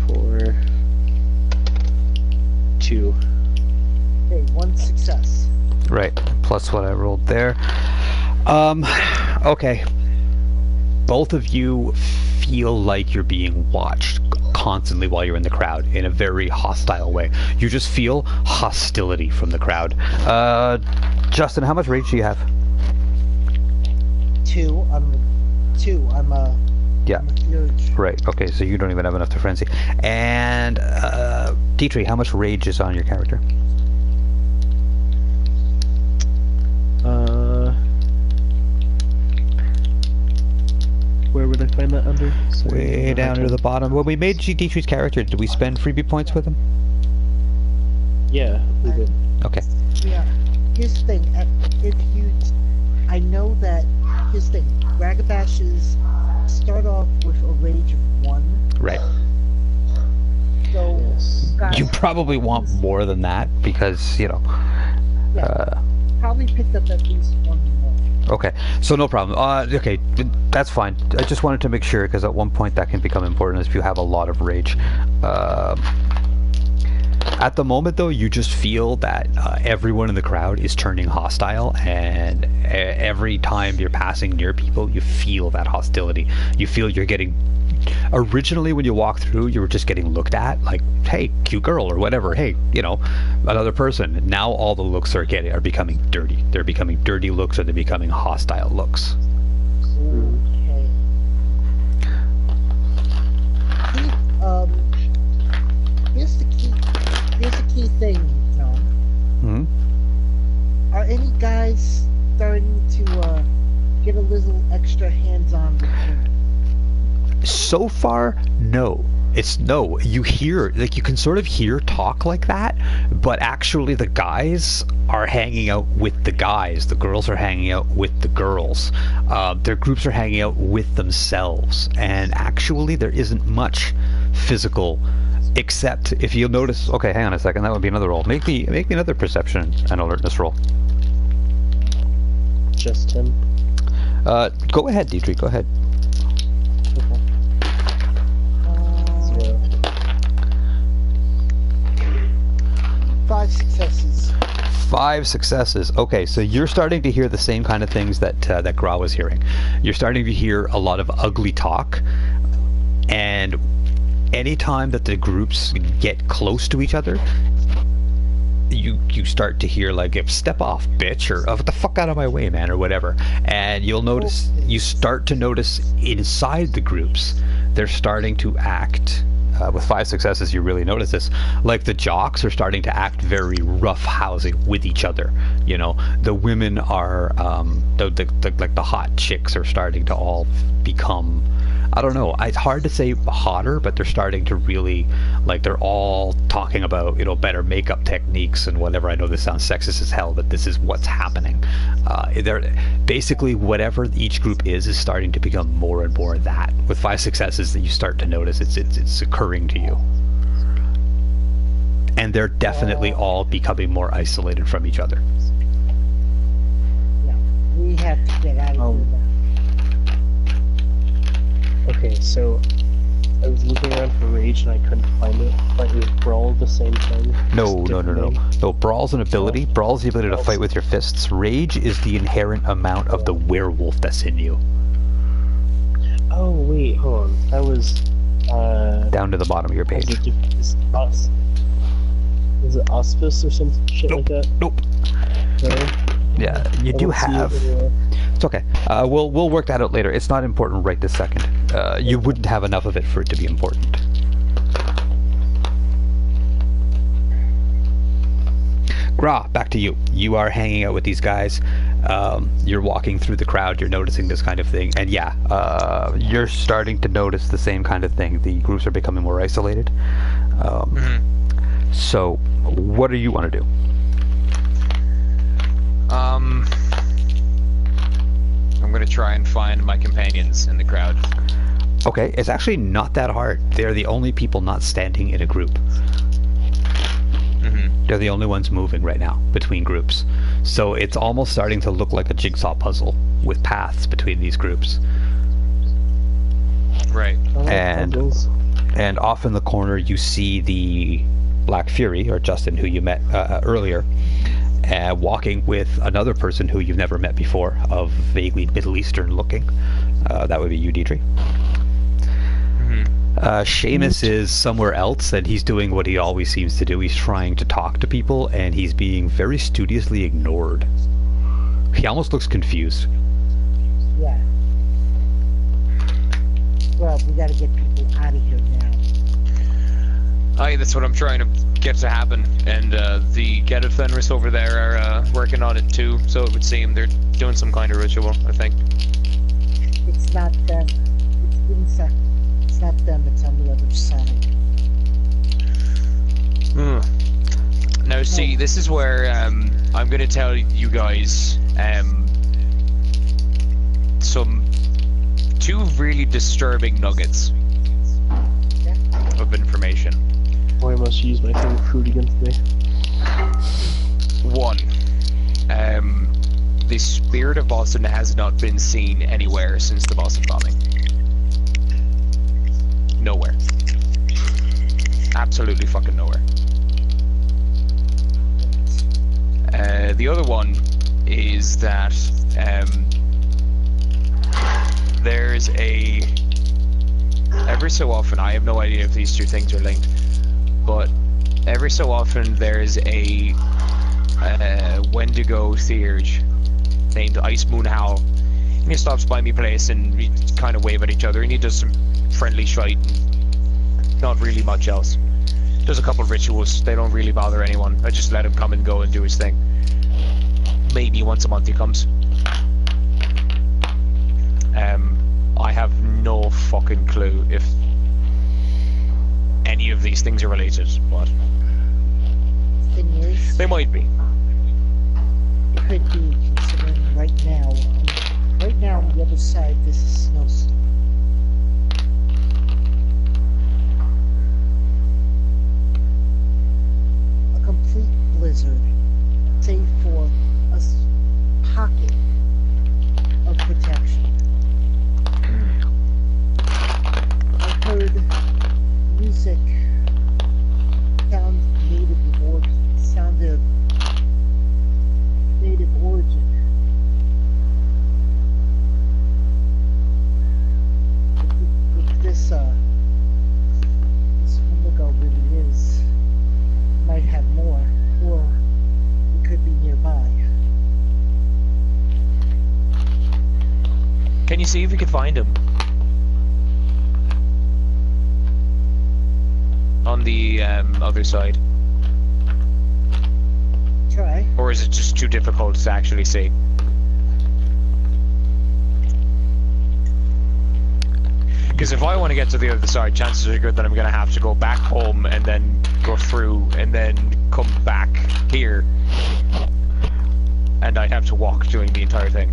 4. 2. Okay, 1 success. Right, plus what I rolled there. Okay. Both of you feel like you're being watched constantly while you're in the crowd in a very hostile way. You just feel hostility from the crowd. Justin, how much rage do you have? 2. I'm a... Yeah. I'm a huge... Right, okay, so you don't even have enough to frenzy. And, Dietrich, how much rage is on your character? Where would I find that under? Sorry, Way down near the bottom. When we made Dietrich's character, did we spend freebie points with him? Yeah, we did. Okay. Yeah. Here's the thing. If you... I know that... Here's the thing. Ragabashes start off with a rage of 1. Right. So... Yes. Guys, You probably want more than that because, you know... Yeah. Probably picked up at least 1 more. Okay, so no problem. Okay, that's fine. I just wanted to make sure because at one point that can become important if you have a lot of rage. At the moment, though, you just feel that everyone in the crowd is turning hostile, and every time you're passing near people, you feel that hostility. You feel you're getting... Originally, when you walk through, you were just getting looked at, like, hey, cute girl, or whatever, hey, you know, another person. Now all the looks are becoming dirty. They're becoming dirty looks, or they're becoming hostile looks. Okay. Here's the key thing, John. Hmm? Are any guys starting to little extra hands-on with women? So far, no. It's no. You hear, like, you can sort of hear talk like that, but actually the guys are hanging out with the guys. The girls are hanging out with the girls. Their groups are hanging out with themselves. And actually there isn't much physical, except if you'll notice. Okay, hang on a second. That would be another roll. Make me another perception and alertness roll. Just him. Go ahead, Dietrich. Go ahead. 0. 5 successes. 5 successes. Okay, so you're starting to hear the same kind of things that Gra was hearing. You're starting to hear a lot of ugly talk, and anytime that the groups get close to each other, you start to hear, like, if "step off, bitch," or "oh, get the fuck out of my way, man," or whatever. And you start to notice inside the groups, they're starting to act. With 5 successes, you really notice this. Like, the jocks are starting to act very rough-housing with each other. You know, the women are, like the hot chicks are starting to all become, I don't know, it's hard to say hotter, but they're starting to really, like, they're all talking about, you know, better makeup techniques and whatever. I know this sounds sexist as hell, but this is what's happening. They're basically, whatever each group is starting to become more and more that. With 5 successes, that you start to notice it's occurring to you. And they're definitely all becoming more isolated from each other. Yeah, we have to get out of here now. Okay, so I was looking around for rage and I couldn't find it. But is brawl the same thing? No. No, brawl's an ability. Brawl's the ability to fight with your fists. Rage is the inherent amount of the werewolf that's in you. Oh wait, hold on. That was Down to the bottom of your page. Is it auspice or some shit like that? Nope. No? Yeah, you I do don't see it have. anywhere. It's okay. We'll work that out later. It's not important right this second. You wouldn't have enough of it for it to be important. Gra, back to you. You are hanging out with these guys. You're walking through the crowd. You're noticing this kind of thing, and yeah, you're starting to notice the same kind of thing. The groups are becoming more isolated. So, what do you want to do? I'm gonna try and find my companions in the crowd. Okay, it's actually not that hard. They're the only people not standing in a group. They're the only ones moving right now between groups. So it's almost starting to look like a jigsaw puzzle with paths between these groups. Right. And off in the corner you see the Black Fury, or Justin, who you met earlier, walking with another person who you've never met before, of vaguely Middle Eastern looking. That would be you, Dietrich. Sheamus is somewhere else, and he's doing what he always seems to do. He's trying to talk to people, and he's being very studiously ignored. He almost looks confused. Yeah. Well, we gotta get people out of here now. Aye, that's what I'm trying to get to happen. And the Get Fenris over there are working on it too, so it would seem they're doing some kind of ritual, I think. It's not them. It's not them, it's on the other side. Now, see, this is where I'm going to tell you guys two really disturbing nuggets of information. Boy, I must use my favorite fruit against me. One, the spirit of Boston has not been seen anywhere since the Boston bombing. Nowhere. Absolutely fucking nowhere. The other one is that there's every so often, I have no idea if these two things are linked, but every so often there's a Wendigo theurge named Ice Moon Howl, and he stops by me place and we kind of wave at each other, and he does some friendly shite and not really much else. Does a couple of rituals, they don't really bother anyone. I just let him come and go and do his thing. Maybe once a month he comes. I have no fucking clue if any of these things are related, but Thing is, they might be. could be considering right now. Right now on the other side, this is snowstorm. A complete blizzard, save for a pocket of protection. I heard music sounded native origin. If this Windigo really is, might have more, or it could be nearby. Can you see if you can find him? On the other side. Try. Or is it just too difficult to actually see? Because if I want to get to the other side, chances are good that I'm going to have to go back home and then go through and then come back here. And I'd have to walk doing the entire thing.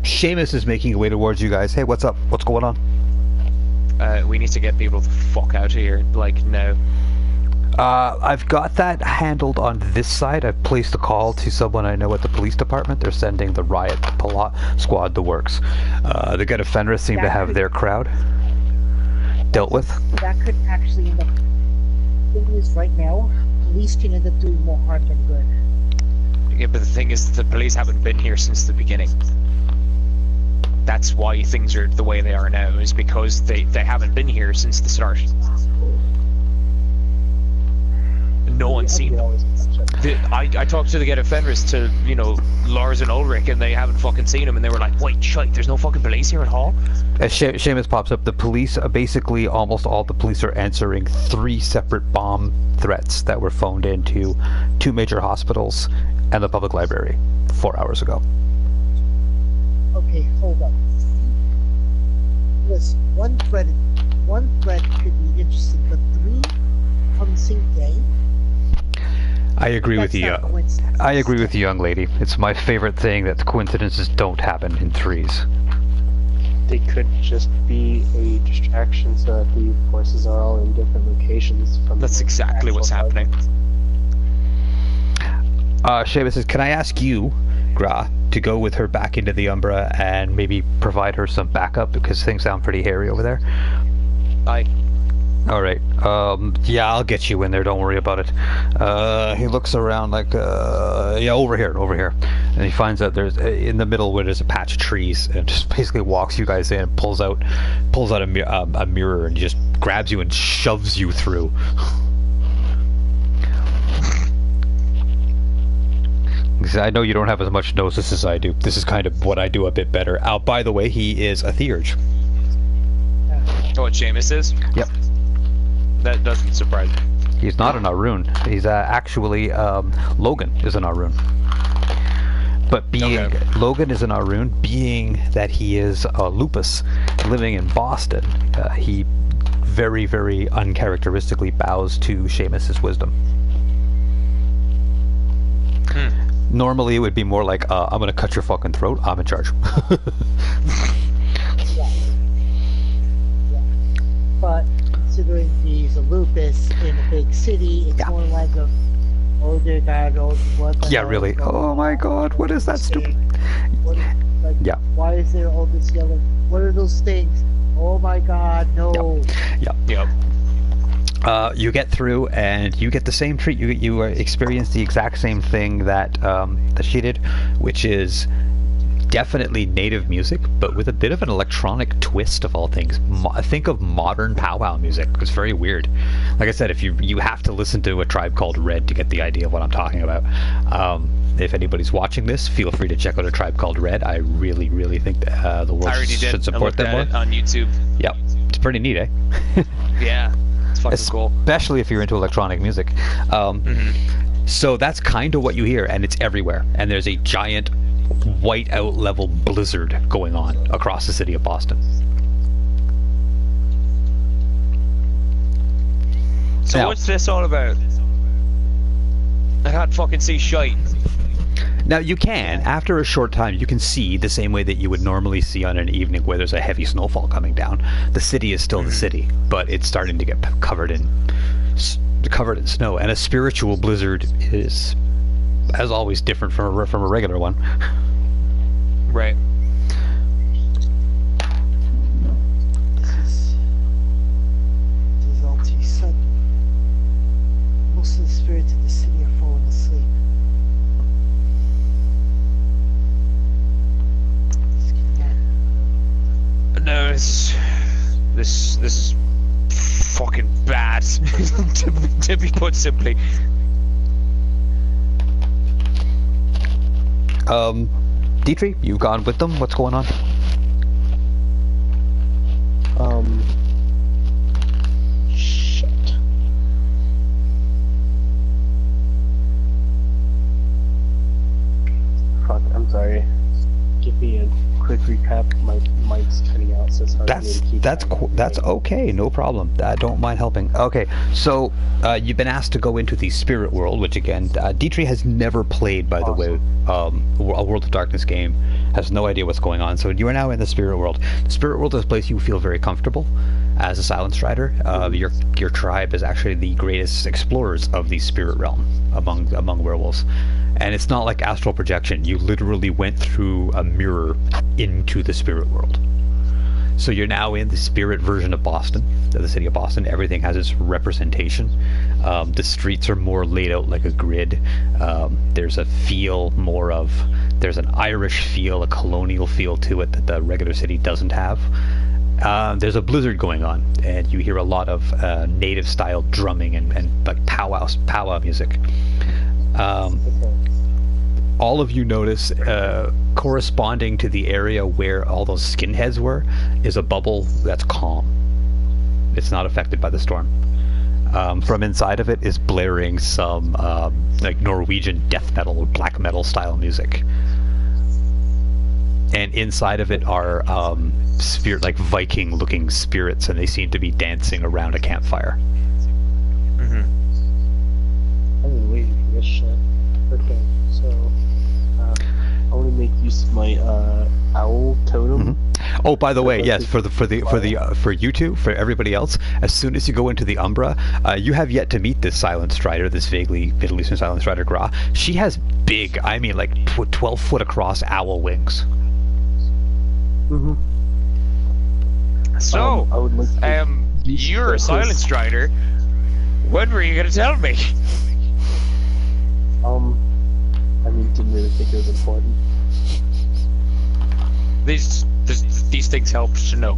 Sheamus is making a way towards you guys. Hey, what's up? What's going on? We need to get people the fuck out of here, like, now. I've got that handled on this side. I've placed a call to someone I know at the police department. They're sending the riot squad the works. The Get Fenris seem to have their crowd dealt with. That could actually end up... The thing is, right now, police can end up doing more harm than good. Yeah, but the thing is, the police haven't been here since the beginning. That's why things are the way they are now, is because they haven't been here since the start. No one's seen them. I talked to the Get Fenris, to, you know, Lars and Ulrich, and they haven't fucking seen him, and they were like, wait, shite, there's no fucking police here at all? As Sheamus pops up, the police, basically almost all the police are answering 3 separate bomb threats that were phoned into 2 major hospitals and the public library 4 hours ago. Okay, hold up. Listen, one thread could be interesting, but 3 on the same day? I agree with you. I agree with you, young lady. It's my favorite thing that coincidences don't happen in 3s. They could just be a distraction so that the forces are all in different locations. That's exactly what's happening. Sheamus says, can I ask you, Gra, to go with her back into the Umbra and maybe provide her some backup, because things sound pretty hairy over there? Alright, yeah, I'll get you in there, don't worry about it. He looks around like, yeah, over here. And he finds that there's, in the middle where there's a patch of trees, and just basically walks you guys in, pulls out a mirror, and just grabs you and shoves you through. I know you don't have as much gnosis as I do. This is kind of what I do a bit better. By the way, he is a Theurge. Oh, what Sheamus is? Yep. That doesn't surprise me. He's not an Arun. He's actually Logan is an Arun. But being Logan is an Arun, being that he is lupus, living in Boston, he very, very uncharacteristically bows to Sheamus's wisdom. Normally it would be more like, I'm gonna cut your fucking throat, I'm in charge. Yeah. But considering he's a lupus in a big city, it's more like a, oh dear God, oh what the yeah, hell really. Oh my God, what is that stupid? Yeah. Why is there all this yellow? What are those things? Oh my God, no. Yep. You get through and you get the same treat. You experience the exact same thing that she did, which is definitely native music, but with a bit of an electronic twist of all things. Think of modern powwow music. It's very weird. Like I said, if you have to listen to A Tribe Called Red to get the idea of what I'm talking about. If anybody's watching this, feel free to check out A Tribe Called Red. I really, really think that the world should support them more. It on YouTube. Yep, it's pretty neat, eh? Yeah. Cool. Especially if you're into electronic music. So that's kind of what you hear, and it's everywhere. And there's a giant white-out level blizzard going on across the city of Boston. So Now- what's this all about? I can't fucking see shite. Now you can, after a short time, you can see the same way that you would normally see on an evening where there's a heavy snowfall coming down. The city is still the city, but it's starting to get covered in snow, and a spiritual blizzard is, as always, different from a regular one. Right. This is all too sudden. Most of the spirits of the city are falling asleep. Let's get that. No, this is fucking bad. to be put simply. Dietrich, you've gone with them. What's going on? Shit. Fuck, I'm sorry. Give me a quick recap. My mic's cutting out, so it's hard for me to keep track of That's everything. okay. No problem. I don't mind helping. Okay, so you've been asked to go into the spirit world, which again, Dietrich has never played, by the way, a World of Darkness game. Has no idea what's going on. So you are now in the spirit world. The spirit world is a place you feel very comfortable as a Silent Strider. Your tribe is actually the greatest explorers of the spirit realm among werewolves. And it's not like astral projection. You literally went through a mirror into the spirit world. So you're now in the spirit version of Boston, of the city of Boston. Everything has its representation. The streets are more laid out like a grid. There's a feel more of, there's an Irish feel, a colonial feel to it that the regular city doesn't have. There's a blizzard going on, and you hear a lot of native style drumming and like powwow music. All of you notice corresponding to the area where all those skinheads were is a bubble that's calm. It's not affected by the storm. From inside of it is blaring some like Norwegian death metal or black metal style music. And inside of it are spirit, like Viking looking spirits, and they seem to be dancing around a campfire. Mm-hmm. I've been waiting for this shit. Okay, so I want to make use of my owl totem. Mm-hmm. Oh, by the way, yes, for you two, for everybody else, as soon as you go into the Umbra, you have yet to meet this Silent Strider, this vaguely Middle Eastern Silent Strider Gra. She has big, I mean, like 12 foot across owl wings. Mm-hmm. So, I would like to use you're a this- Silent Strider. When were you gonna tell me? I mean, didn't really think it was important. These things help to know.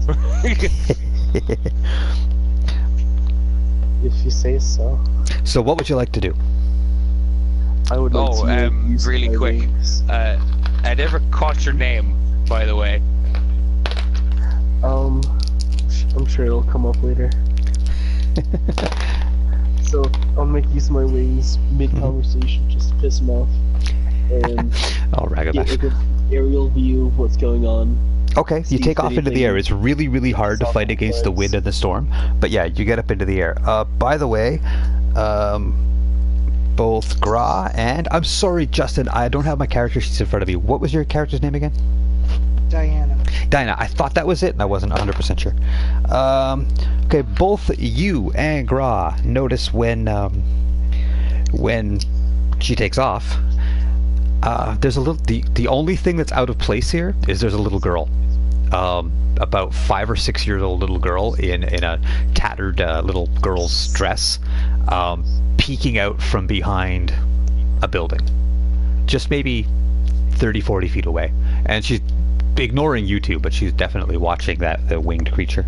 If you say so. So what would you like to do? I would like to use really my quick. wings. I never caught your name, by the way. I'm sure it'll come up later. So I'll make use of my wings mid-conversation just to piss him off, and I'll rag it get back. a good aerial view of what's going on. Okay, you See take if off into the air. It's really, really hard to fight against the wind and the storm. But yeah, you get up into the air. By the way, both Gra and... I'm sorry, Justin, I don't have my character sheets in front of me. What was your character's name again? Diana. Dyna. I thought that was it, and I wasn't 100% sure. Okay, both you and Gra notice when she takes off, there's a little... The only thing that's out of place here is there's a little girl. About 5 or 6 years old little girl in a tattered little girl's dress, peeking out from behind a building. Just maybe 30-40 feet away. And she's ignoring you two, but she's definitely watching the winged creature.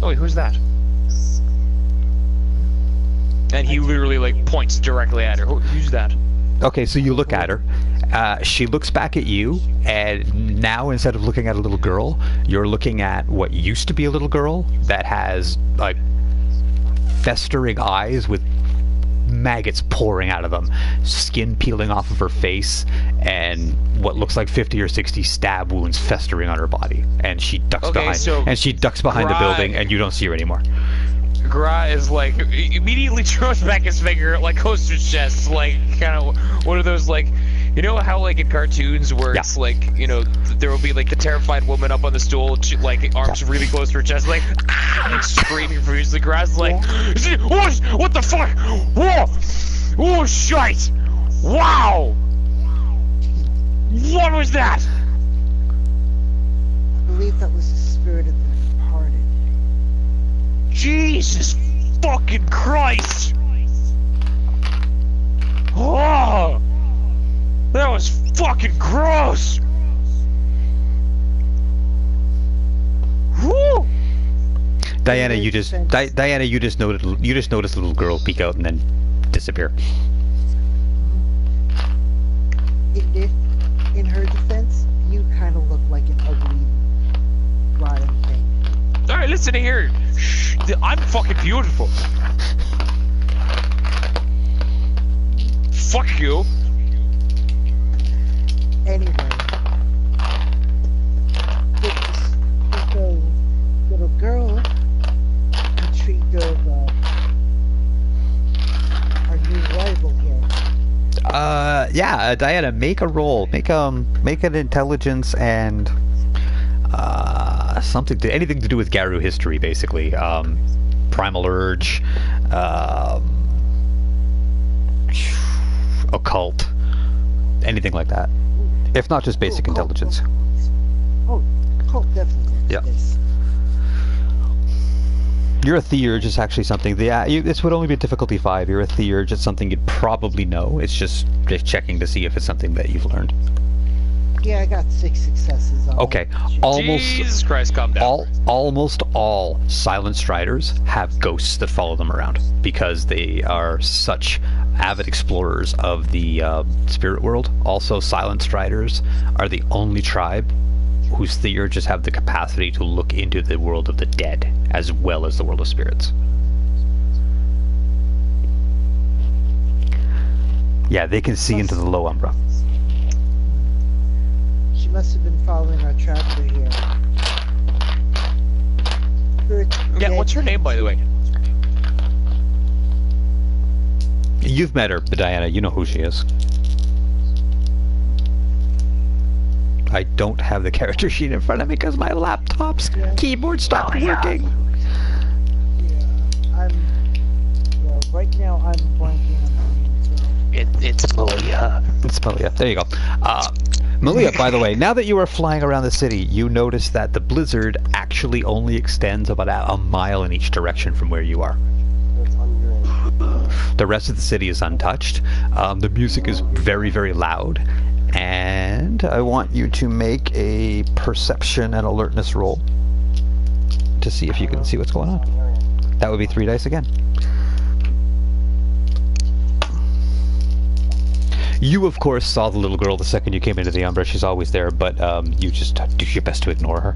Oh, wait, who's that? And he literally like points directly at her. Who's that? Okay, so you look at her. She looks back at you, and now instead of looking at a little girl, you're looking at what used to be a little girl that has like festering eyes with maggots pouring out of them, skin peeling off of her face, and what looks like 50 or 60 stab wounds festering on her body. And she ducks behind. So and she ducks behind the building, and you don't see her anymore. Gra is like immediately throws back his finger, like goes to his chest, like kind of one of those like. You know how, like, in cartoons where it's, like, you know, there will be, like, the terrified woman up on the stool, like, arms really close to her chest, like, like screaming profusely. Grass like, what the fuck? Whoa! Oh, shite! Wow! What was that? I believe that was the spirit of the departed. Jesus fucking Christ! Oh! That was fucking gross! Woo! Diana, you just noticed a little girl peek out and then disappear. In her defense, you kind of look like an ugly, rotten thing. Alright, listen here. Shh, I'm fucking beautiful. Fuck you. Anyway, with the little girl intrigued of our new rival here. Yeah, Diana, make a roll. Make an intelligence and anything to do with Garu history, basically. Primal urge, occult, anything like that. If not just basic intelligence. Cult definitely. Yeah. Yes. You're a theurge is actually something. This would only be a difficulty 5. You're a theurge. It's something you'd probably know. It's just checking to see if it's something that you've learned. Yeah, I got 6 successes on Okay, it. Jesus Christ, calm down. Almost all silent striders have ghosts that follow them around because they are such avid explorers of the spirit world. Also, silent striders are the only tribe whose theurges have the capacity to look into the world of the dead as well as the world of spirits. Yeah, they can see into the low umbra. She must have been following our traveler here. Yeah, what's her name, by the way? You've met her, Diana. You know who she is. I don't have the character sheet in front of me because my laptop's keyboard stopped working. Yeah, right now I'm blanking on the name, so... It's Malia. It's Malia. There you go. Malia, by the way, now that you are flying around the city, you notice that the blizzard actually only extends about a mile in each direction from where you are. That's on your end. The rest of the city is untouched. The music is very, very loud. And I want you to make a perception and alertness roll to see if you can see what's going on. That would be 3 dice again. You, of course, saw the little girl the second you came into the Umbra. She's always there, but you just do your best to ignore her.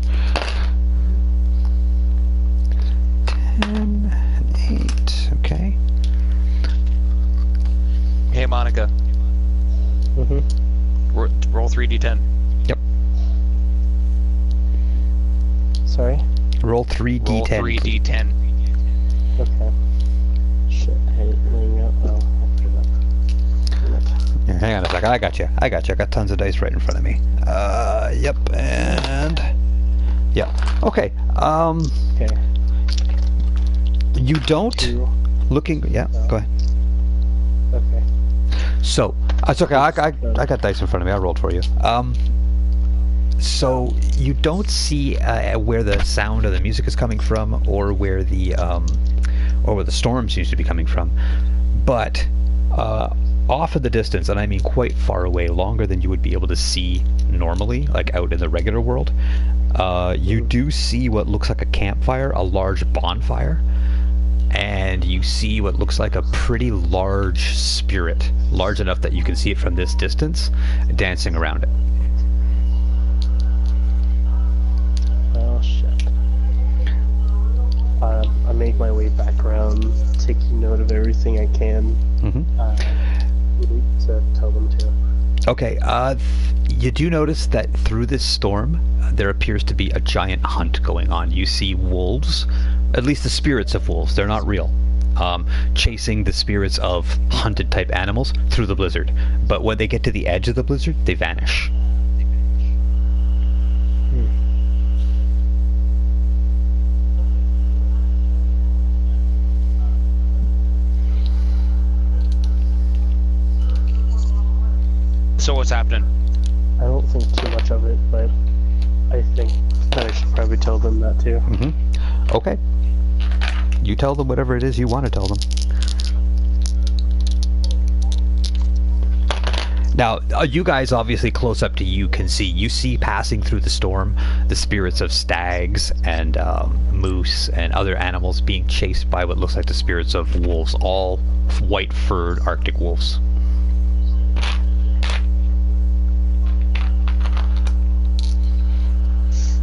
10 and 8. Okay. Hey, Monica. Mm-hmm. Roll 3d10. Yep. Sorry? Roll 3d10. Roll 3d10. Okay. Shit, I hate it laying out. Oh, I put it up. Here, hang on a second. I got you. I got tons of dice right in front of me. Yep, and... Yeah. Okay. Okay. You don't... 2. Looking... Yeah, go ahead. Okay. So, it's okay. I got dice in front of me. I rolled for you. So you don't see where the sound of the music is coming from, or where the storm seems to be coming from, but off in the distance, and I mean quite far away, longer than you would be able to see normally, like out in the regular world, you do see what looks like a campfire, a large bonfire. And you see what looks like a pretty large spirit, large enough that you can see it from this distance, dancing around it. Oh shit. I make my way back around, taking note of everything I can. Mm-hmm. Okay, you do notice that through this storm, there appears to be a giant hunt going on. You see wolves, at least the spirits of wolves, they're not real, chasing the spirits of hunted type animals through the blizzard. But when they get to the edge of the blizzard, they vanish. So what's happening? I don't think too much of it, but I think that I should probably tell them that too. Mm-hmm. Okay. You tell them whatever it is you want to tell them. Now, you guys obviously close up to you can see. You see passing through the storm the spirits of stags and moose and other animals being chased by what looks like the spirits of wolves, all white-furred Arctic wolves.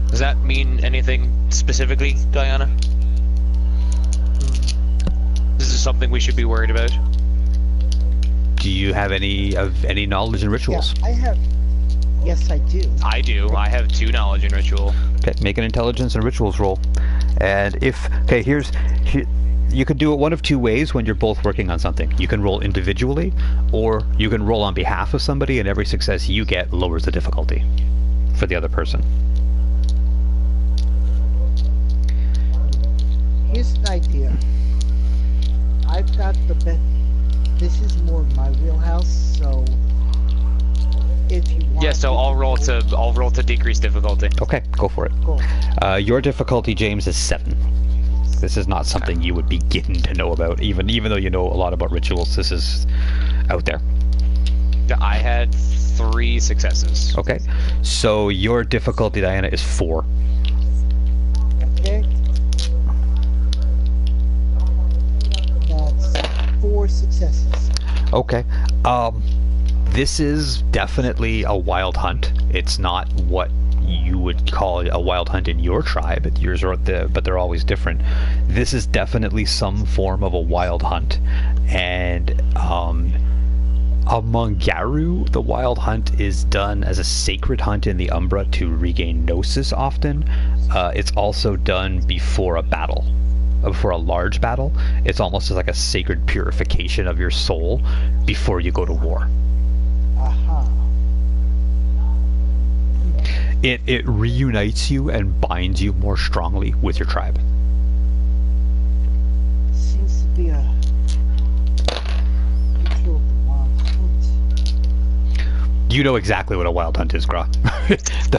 Does that mean anything specifically, Diana? This is something we should be worried about. Do you have any knowledge in rituals? Yeah, I have. Yes, I do. I do. I have 2 knowledge in ritual. Okay, make an intelligence and rituals roll. And if here, you can do it one of 2 ways when you're both working on something. You can roll individually, or you can roll on behalf of somebody, and every success you get lowers the difficulty for the other person. Here's an idea. I've got the best. This is more my wheelhouse, so if you want. Yeah, so I'll roll to decrease difficulty. Okay, go for it. Cool. Your difficulty, James, is 7. This is not something you would begin to know about, even though you know a lot about rituals. This is out there. I had 3 successes. Okay, so your difficulty, Diana, is 4. Okay. That's 4 successes. Okay. This is definitely a wild hunt. It's not what you would call a wild hunt in your tribe. Yours are but they're always different. This is definitely some form of a wild hunt. And among Garu, the wild hunt is done as a sacred hunt in the Umbra to regain Gnosis often. It's also done before a battle. Before a large battle. It's almost like a sacred purification of your soul before you go to war. Aha. It reunites you and binds you more strongly with your tribe. Seems to be a ritual of the wild hunt. You know exactly what a wild hunt is, Gra. The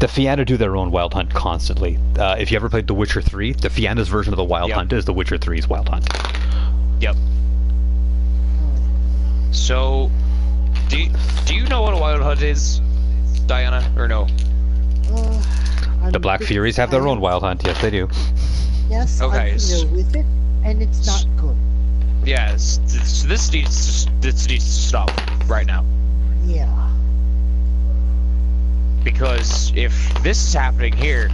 Fianna do their own wild hunt constantly. If you ever played The Witcher 3, the Fianna's version of the wild hunt is The Witcher 3's wild hunt. Yep. So, do you know what a wild hunt is, Diana, or no? The Black Furies have their own wild hunt. Yes, they do. Yes, Okay, I'm familiar with it, and it's not good. Yes. So this needs to stop right now. Yeah. Because if this is happening here,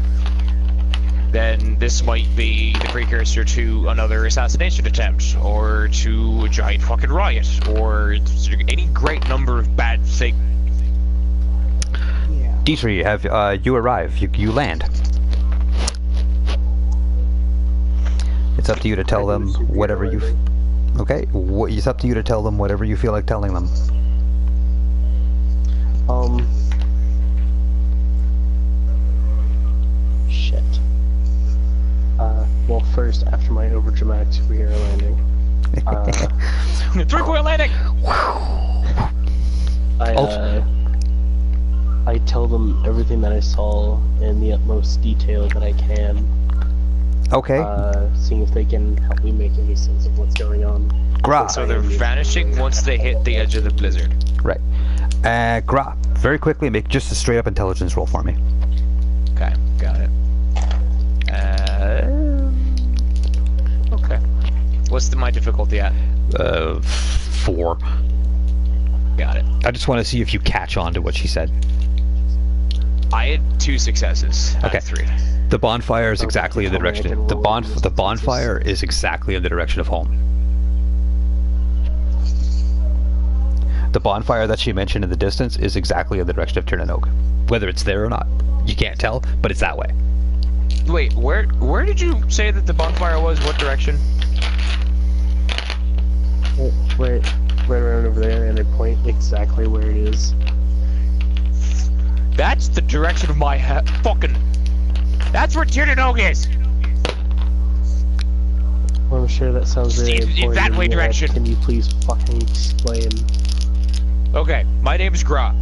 then this might be the precursor to another assassination attempt, or to a giant fucking riot, or any great number of bad things. Yeah. Dietrich, you arrive. You land. It's up to you to tell them whatever you. Okay, it's up to you to tell them whatever you feel like telling them. Shit. Well, first, after my overdramatic superhero landing, 3-point landing! I tell them everything that I saw in the utmost detail that I can. Okay. Seeing if they can help me make any sense of what's going on. Gra. So they're vanishing once they hit the edge of the blizzard. Right. Gra, very quickly make just a straight up intelligence roll for me. Okay, got it. Okay. What's my difficulty at? 4. Got it. I just want to see if you catch on to what she said. I had 2 successes. Okay. Out of 3. The bonfire is exactly in the direction. The bonfire is exactly in the direction of home. The bonfire that she mentioned in the distance is exactly in the direction of Tirnanog. Whether it's there or not, you can't tell, but it's that way. Wait, where did you say that the bonfire was? What direction? Right around over there, and I point exactly where it is. That's the direction of my fucking... That's where Tirnanog is! Well, I'm sure that sounds very In important. that way direction. Can you please fucking explain? Okay, my name is Gra.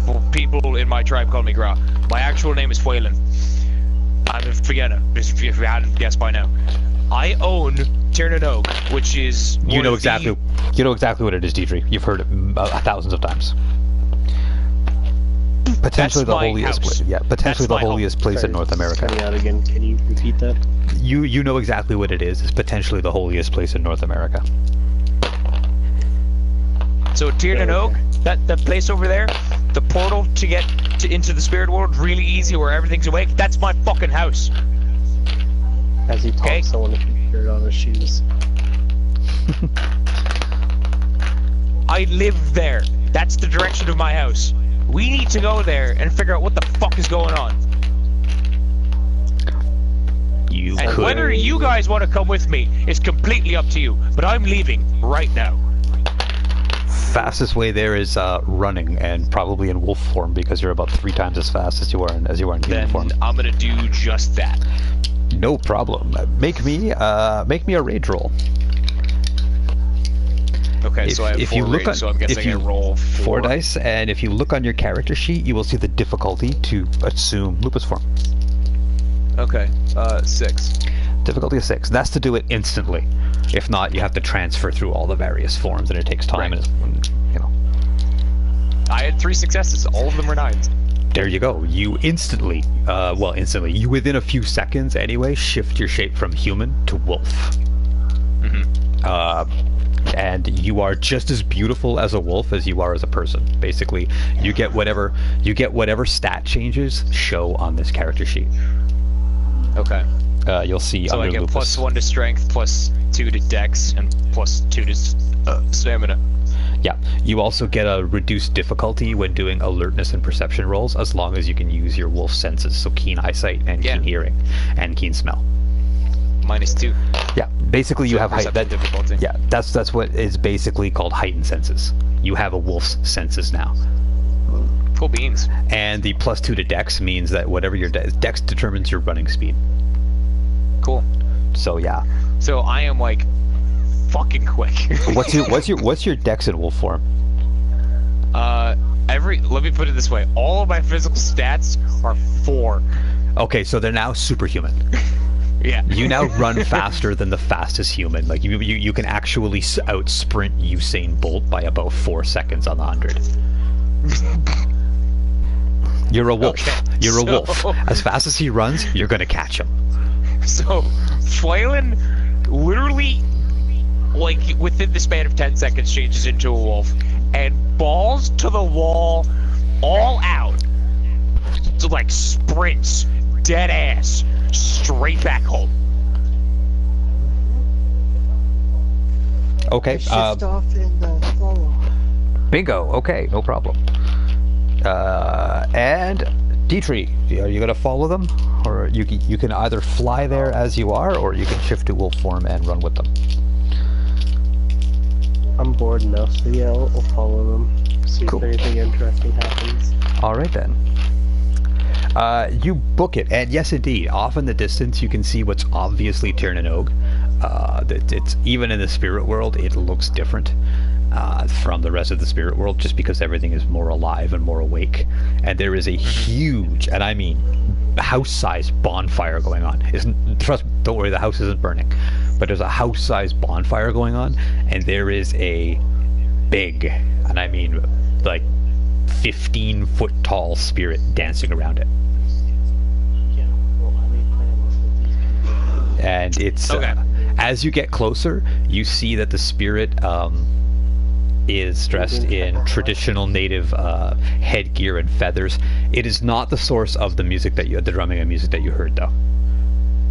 Well, people in my tribe call me Gra. My actual name is Phelan. I'm a Fianna, if you hadn't guessed by now. I own Tirnanog, which is... You know exactly what it is, Deidre. You've heard it thousands of times. Potentially the holiest place. Yeah, potentially the holiest place in North America. Cutting out again. Can you repeat that? You know exactly what it is. It's potentially the holiest place in North America. So Tirnanog, that place over there, the portal to get into the spirit world, really easy, where everything's awake. That's my fucking house. As he talks, someone with a shirt on his shoes. I live there. That's the direction of my house. We need to go there and figure out what the fuck is going on. And whether you guys want to come with me is completely up to you, but I'm leaving right now. Fastest way there is running, and probably in wolf form, because you're about 3 times as fast as you are in human form. I'm gonna do just that. No problem. Make me a rage roll. Okay, so I have 4 rage, so I'm guessing I roll 4 dice, and if you look on your character sheet, you will see the difficulty to assume lupus form. Okay, 6. Difficulty of 6. That's to do it instantly. If not, you have to transfer through all the various forms, and it takes time. Right. And you know. I had 3 successes. All of them were 9s. There you go. You instantly, you within a few seconds anyway, shift your shape from human to wolf. Mm-hmm. And you are just as beautiful as a wolf as you are as a person. Basically, you get whatever stat changes show on this character sheet. Okay. You'll see. So under I get lupus. +1 to strength, +2 to dex, and +2 to stamina. Yeah. You also get a reduced difficulty when doing alertness and perception rolls, as long as you can use your wolf senses, so keen eyesight and keen hearing and keen smell. -2. Yeah. Basically, you have that difficulty. Yeah. That's what is basically called heightened senses. You have a wolf's senses now. Cool beans. And the +2 to dex means that whatever your dex determines your running speed. Cool. So yeah. So I am like fucking quick. what's your dex in wolf form? Let me put it this way. All of my physical stats are 4. Okay, so they're now superhuman. Yeah. You now run faster than the fastest human. Like you can actually out sprint Usain Bolt by about 4 seconds on the 100. You're a wolf. Okay, You're a wolf. As fast as he runs, you're gonna catch him. So, Phelan literally, like, within the span of 10 seconds, changes into a wolf and balls to the wall, all out. So, like, sprints, dead ass, straight back home. Okay. Shift off and follow. Bingo. Okay, no problem. And Dietrich, are you gonna follow them, or you can either fly there as you are, or you can shift to wolf form and run with them. I'm bored now, so yeah, I'll follow them. See if anything interesting happens. All right then. You book it, and yes, indeed, off in the distance, you can see what's obviously Tirnanog. It's even in the spirit world, it looks different from the rest of the spirit world, just because everything is more alive and more awake. And there is a huge, and I mean house-sized bonfire going on. Don't worry, the house isn't burning, but there's a house-sized bonfire going on, and there is a big, and I mean like 15-foot tall spirit dancing around it. Yeah, well, I made plans with these people. And it's as you get closer, you see that the spirit is dressed in traditional native headgear and feathers. It is not the source of the music the drumming and music that you heard, though.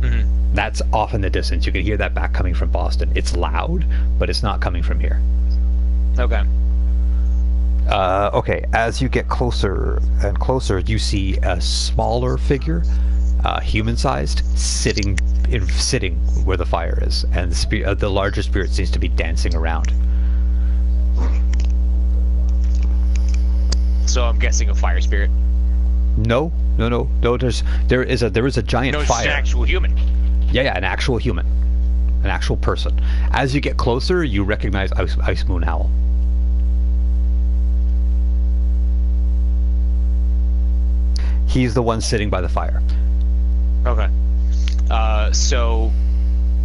Mm-hmm. That's off in the distance. You can hear that back coming from Boston. It's loud, but it's not coming from here. Okay. Okay, as you get closer and closer, you see a smaller figure, human-sized, sitting where the fire is, and the larger spirit seems to be dancing around. So I'm guessing a fire spirit. No. There is a giant No, it's fire. just an actual human. Yeah, an actual human, an actual person. As you get closer, you recognize Ice Moon Owl. He's the one sitting by the fire. Okay. So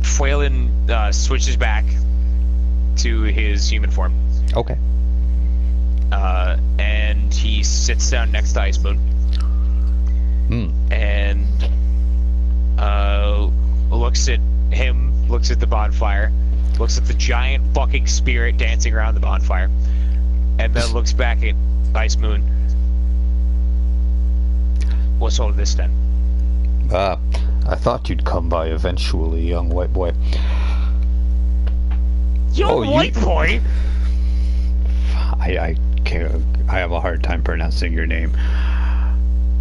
Phelan switches back to his human form. Okay. And he sits down next to Ice Moon. And looks at him, looks at the bonfire, looks at the giant fucking spirit dancing around the bonfire, and then looks back at Ice Moon. What's all of this then? I thought you'd come by eventually, young white boy. Young white boy? I can't. I have a hard time pronouncing your name.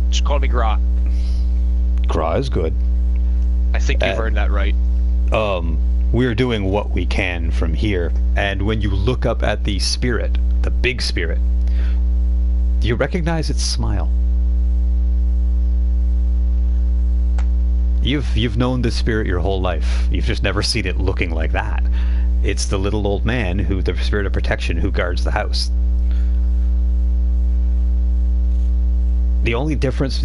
Just call me Gra. Gra is good. I think you've earned that right. We're doing what we can from here, and when you look up at the spirit, the big spirit, you recognize its smile. You've known this spirit your whole life. You've just never seen it looking like that. It's the little old man the spirit of protection who guards the house. The only difference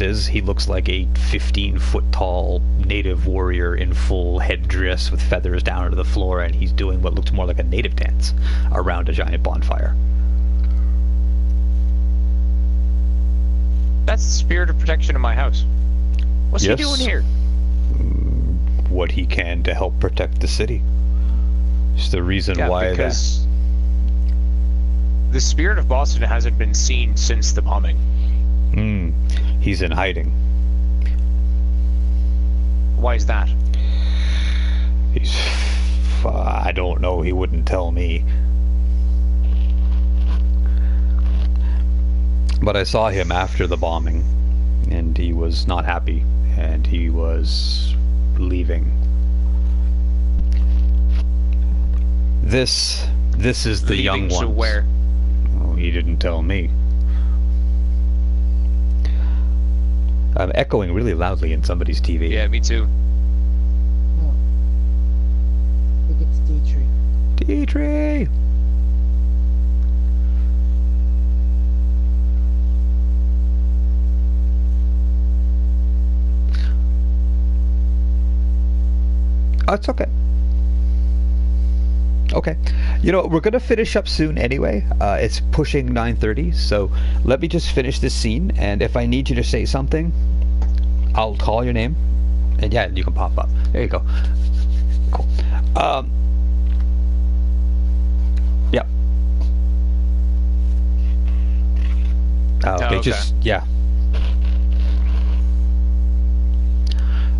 is he looks like a 15-foot tall native warrior in full headdress with feathers down to the floor, and he's doing what looks more like a native dance around a giant bonfire. That's the spirit of protection in my house. What's he doing here? What he can to help protect the city. It's the reason why because the spirit of Boston hasn't been seen since the bombing. He's in hiding. Why is that? I don't know. He wouldn't tell me. But I saw him after the bombing, and he was not happy, and he was leaving. This is the young one. To where? Oh, he didn't tell me. I'm echoing really loudly in somebody's TV. Yeah, me too. Oh. I think it's D-Tree. D-Tree! Oh, it's okay. Okay. You know, we're going to finish up soon anyway. It's pushing 9:30, so let me just finish this scene, and if I need you to say something, I'll call your name, and yeah, you can pop up. There you go. Cool. Yep. Okay, just, yeah.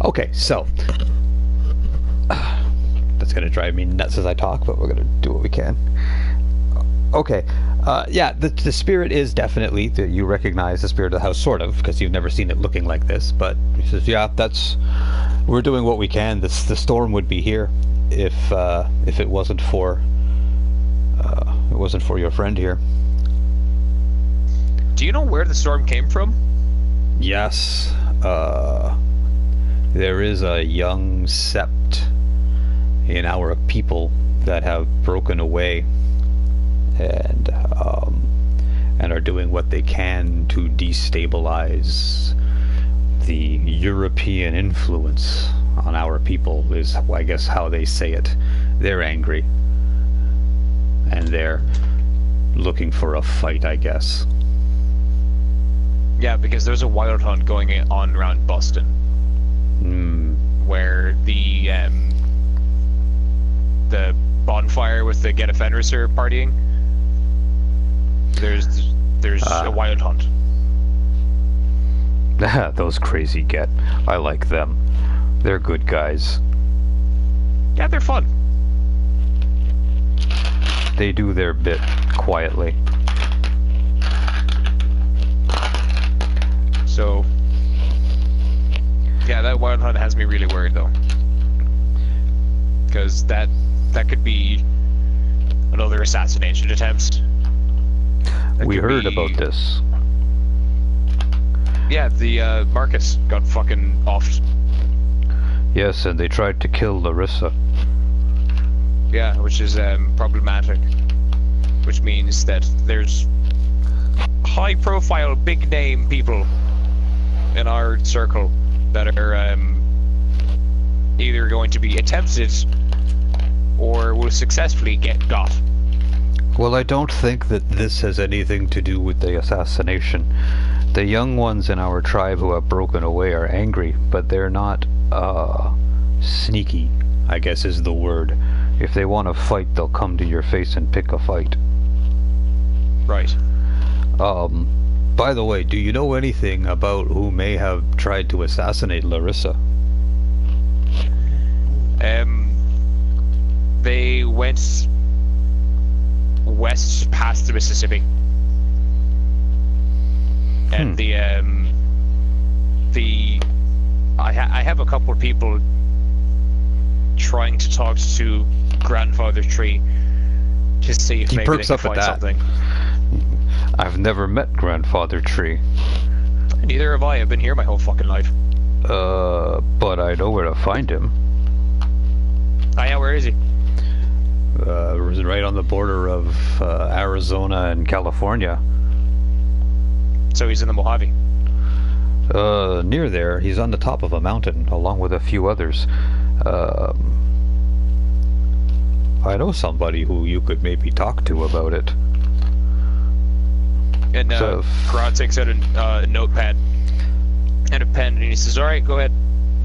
Okay, so that's gonna drive me nuts as I talk, but we're gonna do what we can. Okay, yeah, the spirit is definitely, you recognize the spirit of the house, sort of, because you've never seen it looking like this, but he says, yeah, we're doing what we can. The storm would be here if it wasn't for your friend here. Do you know where the storm came from? Yes, there is a young sept in our people that have broken away and are doing what they can to destabilize the European influence on our people, is I guess how they say it. They're angry and they're looking for a fight, I guess. Yeah, because there's a wild hunt going on around Boston. Where the bonfire with the Get Offenders are partying. There's a wild hunt. Those crazy Get. I like them. They're good guys. Yeah, they're fun. They do their bit quietly. So, yeah, that wild hunt has me really worried though, because that could be another assassination attempt. We heard about this. Yeah, the Marcus got fucking offed. Yes, and they tried to kill Larissa. Yeah, which is problematic. Which means that there's high-profile, big-name people in our circle that are either going to be attempted or will successfully get got. Well, I don't think that this has anything to do with the assassination. The young ones in our tribe who have broken away are angry, but they're not, sneaky, I guess is the word. If they want to fight, they'll come to your face and pick a fight. Right. By the way, do you know anything about who may have tried to assassinate Larissa? They went west past the Mississippi. And I have a couple of people trying to talk to Grandfather Tree to see if maybe they can find something. I've never met Grandfather Tree. Neither have I. I've been here my whole fucking life. But I know where to find him. Oh yeah, where is he? Right on the border of Arizona and California. So he's in the Mojave? Near there. He's on the top of a mountain, along with a few others. I know somebody who you could maybe talk to about it. And Karan takes out a notepad and a pen, and he says, "Alright, go ahead."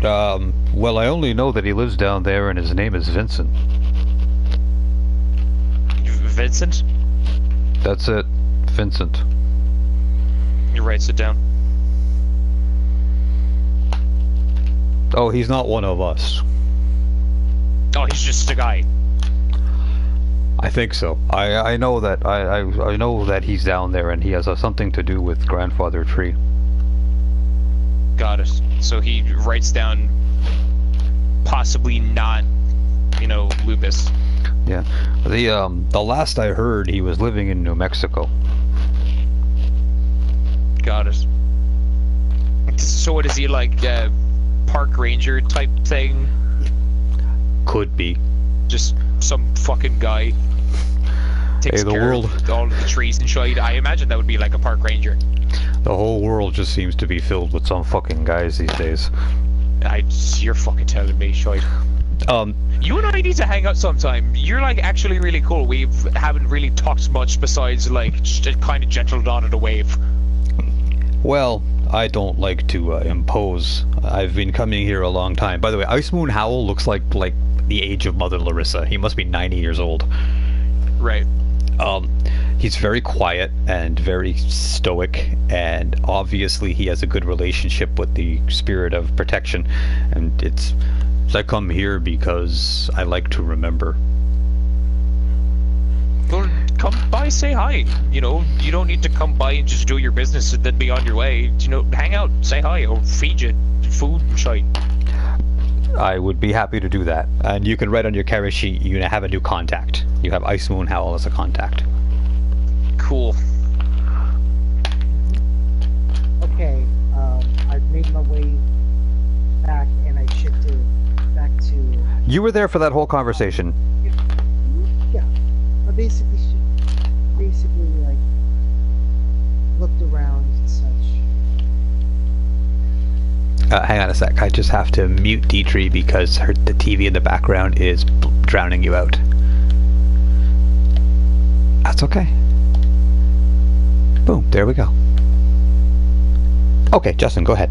Well, I only know that he lives down there, and his name is Vincent. Vincent? That's it. Vincent. He writes it down. Oh, he's not one of us. Oh, he's just a guy. I think so. I know that I know that he's down there, and he has something to do with Grandfather Tree. Got it. So he writes down possibly not, lupus. Yeah. The last I heard, he was living in New Mexico. Got it. So what is he, like, park ranger type thing? Could be. Just some fucking guy takes care of all the trees and shit. I imagine that would be like a park ranger. The whole world just seems to be filled with some fucking guys these days. You're fucking telling me, shite. You and I need to hang out sometime. You're like actually really cool. We haven't really talked much besides like just kind of gentled on at a wave. Well, I don't like to impose. I've been coming here a long time. By the way, Ice Moon Howl looks like the age of Mother Larissa. He must be 90 years old. Right. He's very quiet and very stoic, and obviously he has a good relationship with the spirit of protection, and I come here because I like to remember. Well, come by, say hi. You don't need to come by and just do your business and then be on your way. Hang out, say hi, or feed you food and shit. I would be happy to do that. And you can write on your character sheet, you have a new contact. You have Ice Moon Howl as a contact. Cool. Okay, I've made my way back and I shifted back to... You were there for that whole conversation. Yeah. I basically like looked around and such. Hang on a sec. I just have to mute Dietrich because the TV in the background is drowning you out. That's okay. Boom. There we go. Okay, Justin, go ahead.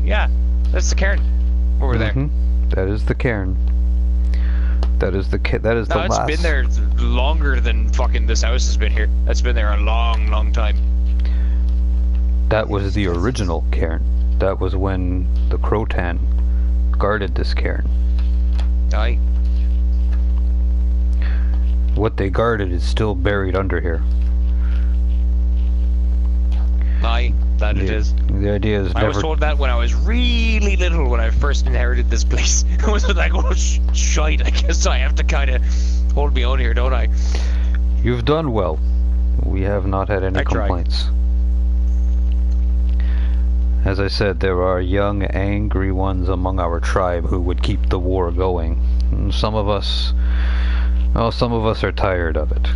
Yeah, that's the cairn. Over there. That is the cairn. That is the No, it's last. been there longer than fucking this house has been here. That's been there a long, long time. That was the original cairn. That was when the Crotan guarded this cairn. Aye. What they guarded is still buried under here. Aye, that it is. The idea is I was never. told that when I was really little, when I first inherited this place. I was like, oh, shite, I guess I have to kind of hold me own here, don't I? You've done well. We have not had any I tried. complaints. As I said, there are young, angry ones among our tribe who would keep the war going. And some of us are tired of it.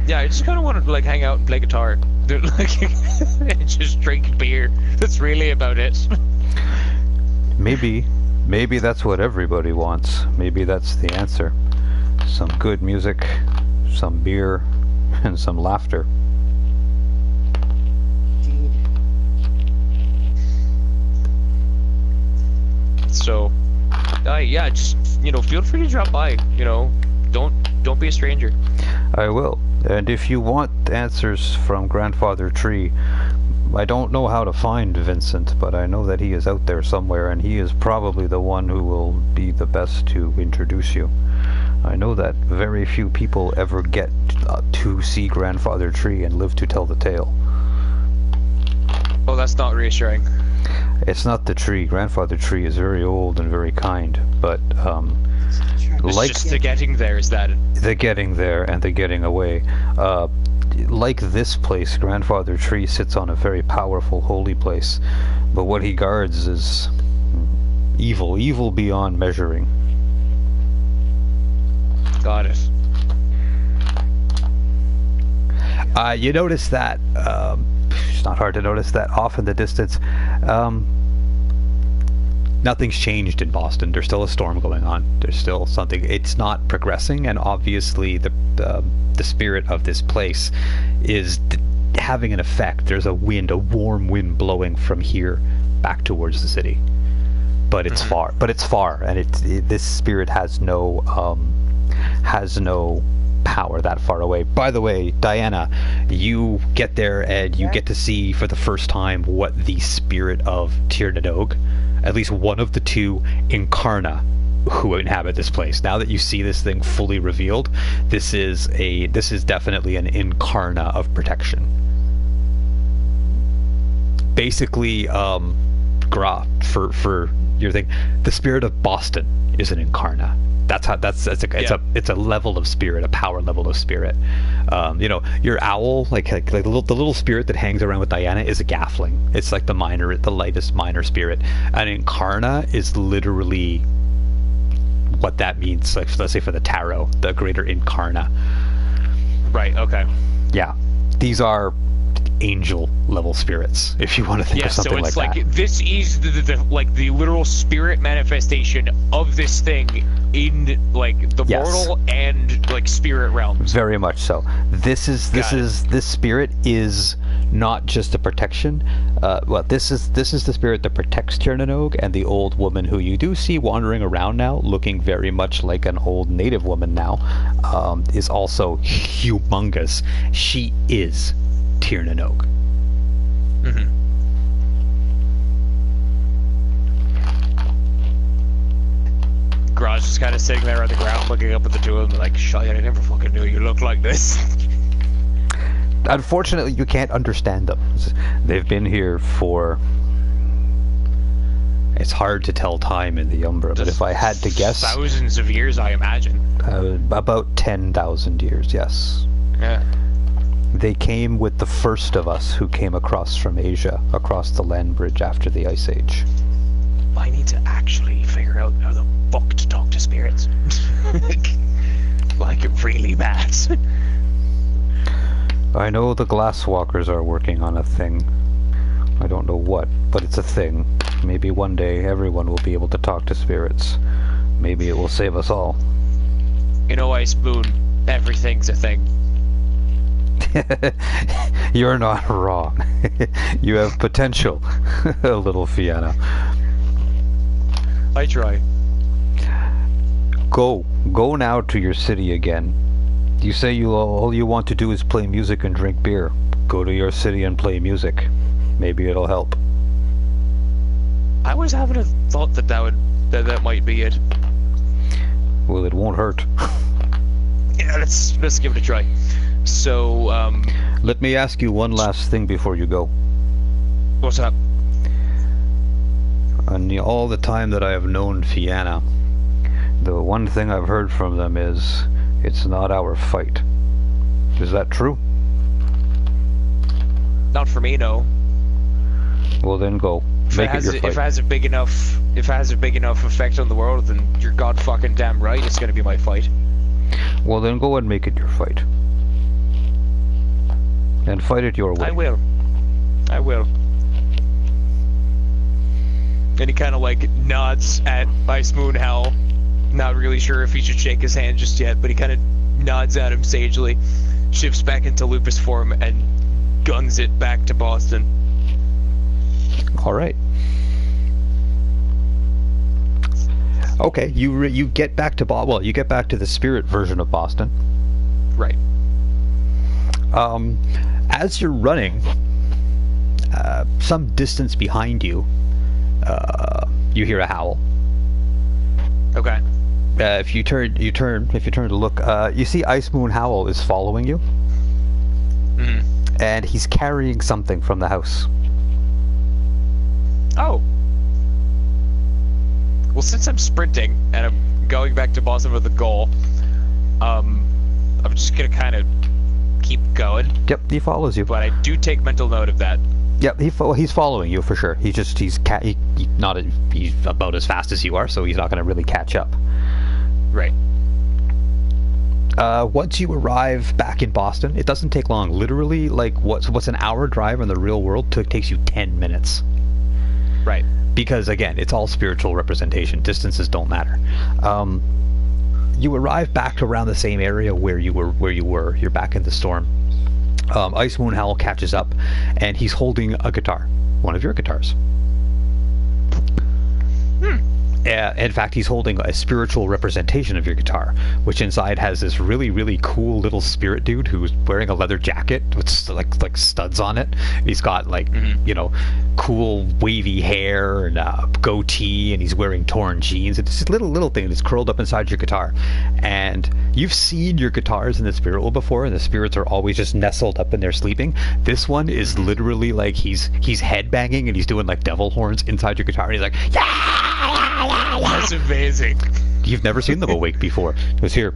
Yeah, I just kind of want to like hang out and play guitar, and just drink beer. That's really about it. Maybe that's what everybody wants. Maybe that's the answer. Some good music, some beer, and some laughter. Indeed. So, yeah, just feel free to drop by. Don't be a stranger. I will. And if you want answers from Grandfather Tree, I don't know how to find Vincent, but I know that he is out there somewhere, and he is probably the one who will be the best to introduce you. I know that very few people ever get to see Grandfather Tree and live to tell the tale. Oh, that's not reassuring. It's not the tree. Grandfather Tree is very old and very kind, but It's like just the getting there is that. the getting there and the getting away. Like this place, Grandfather Tree sits on a very powerful holy place, but what he guards is evil beyond measuring. Got it. You notice that, it's not hard to notice that off in the distance, nothing's changed in Boston. There's still a storm going on. There's still something. It's not progressing, and obviously the spirit of this place is having an effect. There's a warm wind blowing from here back towards the city, but it's far. And this spirit has no power that far away. By the way, Diana, you get there and you get to see for the first time what the spirit of Tirnanog, at least one of the two Incarna who inhabit this place. Now that you see this thing fully revealed, this is definitely an Incarna of protection. Basically, Gra, for your thing, the spirit of Boston is an Incarna. It's a level of spirit, a power level of spirit. Your owl, like the little spirit that hangs around with Diana, is a Gaffling. It's like the lightest minor spirit. An Incarna is literally what that means. Like, let's say for the tarot, the greater Incarna. Right. Okay. Yeah, these are angel level spirits, if you want to think of something like that. So it's like this is the literal spirit manifestation of this thing in like the mortal and like spirit realms. Very much so. This spirit is not just a protection. This is the spirit that protects Tirnanog, and the old woman who you do see wandering around now, looking very much like an old native woman now, is also humongous. She is Tirnanog. Garage just kind of sitting there on the ground looking up at the two of them like, shit, I never fucking knew you looked like this. Unfortunately, you can't understand them. They've been here for... It's hard to tell time in the Umbra, but if I had to guess... Thousands of years, I imagine. About 10,000 years, yes. Yeah. They came with the first of us who came across from Asia, across the land bridge after the Ice Age. I need to actually figure out how the fuck to talk to spirits. Like, really bad. I know the Glasswalkers are working on a thing. I don't know what, but it's a thing. Maybe one day everyone will be able to talk to spirits. Maybe it will save us all. Ice Moon, everything's a thing. You're not wrong. You have potential, little Fianna. I try. Go now to your city again. You say all you want to do is play music and drink beer. Go to your city and play music. Maybe it'll help. I was having a thought that might be it. Well, it won't hurt. Yeah, let's give it a try. So, let me ask you one last thing before you go. what's up? And all the time that I have known Fianna, the one thing I've heard from them is, it's not our fight. Is that true? Not for me, no. Well, then go. If it has a big enough effect on the world, then you're god fucking damn right it's gonna be my fight. Well, then go and make it your fight. And fight it your way. I will. And he kind of like nods at Ice Moon Hell. Not really sure if he should shake his hand just yet, but he kind of nods at him sagely, shifts back into Lupus form, and guns it back to Boston. All right. Okay, you get back to you get back to the spirit version of Boston. Right. As you're running, some distance behind you, you hear a howl. Okay. If you turn to look, you see Ice Moon Howl is following you, and he's carrying something from the house. Oh. Well, since I'm sprinting and I'm going back to Boston with a goal, I'm just gonna kind of keep going. Yep, he follows you. But I do take mental note of that. Yep, he's following you for sure. He's about as fast as you are, so he's not gonna really catch up. Right. Once you arrive back in Boston, it doesn't take long. Literally, like what's an hour drive in the real world takes you 10 minutes. Right. Because again, it's all spiritual representation. Distances don't matter. You arrive back around the same area where you were. You're back in the storm. Ice Moon Howl catches up, and he's holding a guitar, one of your guitars. In fact, he's holding a spiritual representation of your guitar, which inside has this really, really cool little spirit dude who's wearing a leather jacket with like studs on it. He's got cool wavy hair and a goatee, and he's wearing torn jeans. It's this little thing that's curled up inside your guitar. And you've seen your guitars in the spirit world before, and the spirits are always just nestled up in there sleeping. This one is literally like he's headbanging and he's doing like devil horns inside your guitar, and he's like, yeah! That's amazing. You've never seen them awake before. It was here.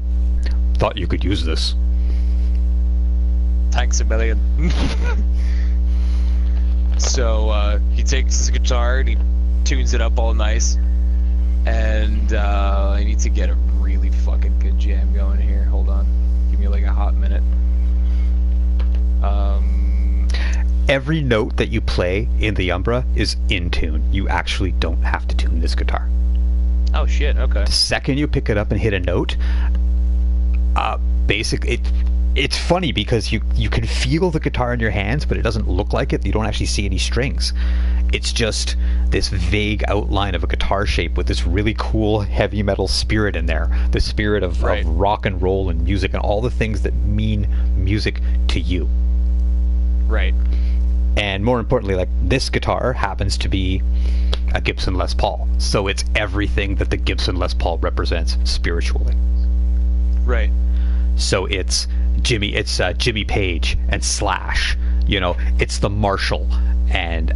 Thought you could use this. Thanks a million. So he takes his guitar and he tunes it up all nice. And I need to get a really fucking good jam going here. Hold on. Give me like a hot minute. Every note that you play in the Umbra is in tune. You actually don't have to tune this guitar. Oh shit, okay. The second you pick it up and hit a note, it's funny because you can feel the guitar in your hands, but it doesn't look like it. You don't actually see any strings. It's just this vague outline of a guitar shape with this really cool heavy metal spirit in there. The spirit of rock and roll and music and all the things that mean music to you. Right. And more importantly, like, this guitar happens to be a Gibson Les Paul, so it's everything that the Gibson Les Paul represents spiritually. Right. So it's Jimmy Page and Slash, it's the Marshall and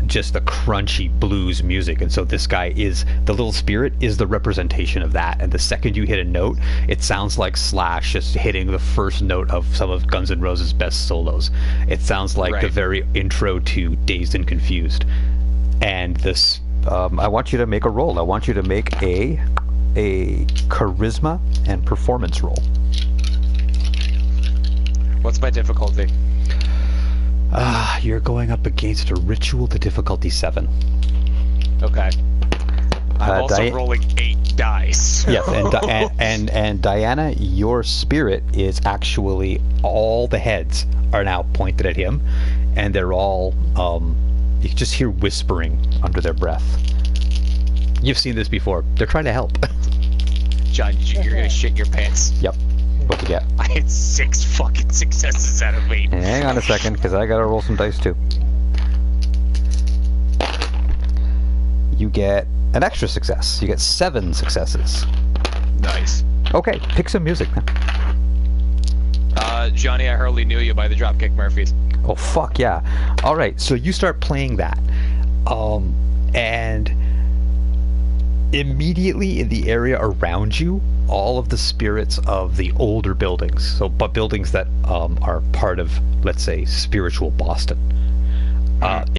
just the crunchy blues music. And so this guy the little spirit is the representation of that. And the second you hit a note, it sounds like Slash just hitting the first note of some of Guns N' Roses' best solos. It sounds like the very intro to Dazed and Confused. And this, I want you to make a roll. I want you to make a charisma and performance roll. What's my difficulty? You're going up against a ritual to difficulty 7. Okay. I'm also rolling 8 dies. Yes, and Diana, your spirit is actually, all the heads are now pointed at him, and they're all you can just hear whispering under their breath. You've seen this before. They're trying to help. John, you're gonna shit your pants. Yep. What you get? I had 6 fucking successes out of 8. Hang on a second, because I gotta roll some dice too. You get an extra success. You get 7 successes. Nice. Okay, pick some music then. Johnny, I hardly knew you by the Dropkick Murphys. Oh fuck yeah! All right, so you start playing that, and immediately in the area around you, all of the spirits of the older buildings, but buildings that are part of, let's say, spiritual Boston,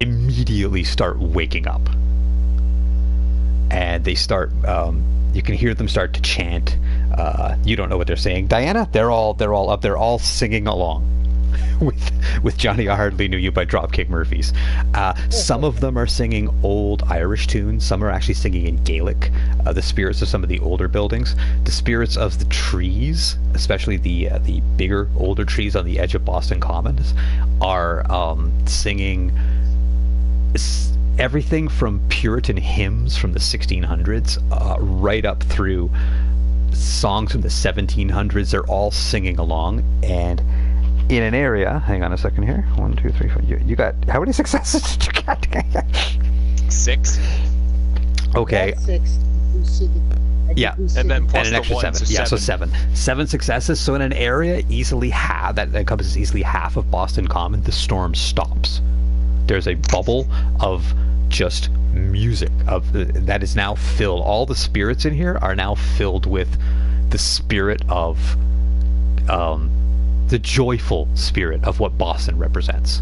immediately start waking up, and they start. You can hear them start to chant. You don't know what they're saying. Diana, they're all up. They're all singing along with Johnny I Hardly Knew You by Dropkick Murphys. Some of them are singing old Irish tunes. Some are actually singing in Gaelic. The spirits of some of the older buildings. The spirits of the trees, especially the bigger, older trees on the edge of Boston Commons, are singing everything from Puritan hymns from the 1600s right up through songs from the 1700s. They're all singing along, and in an area, hang on a second here, 1, 2, 3, 4, you got, how many successes did you get? 6. Okay. That's 6. Yeah, and then plus and an extra 7. So Yeah, so 7. 7 successes. So in an area easily that encompasses easily half of Boston Common, the storm stops. There's a bubble of just music that is now filled. All the spirits in here are now filled with the spirit of the joyful spirit of what Boston represents.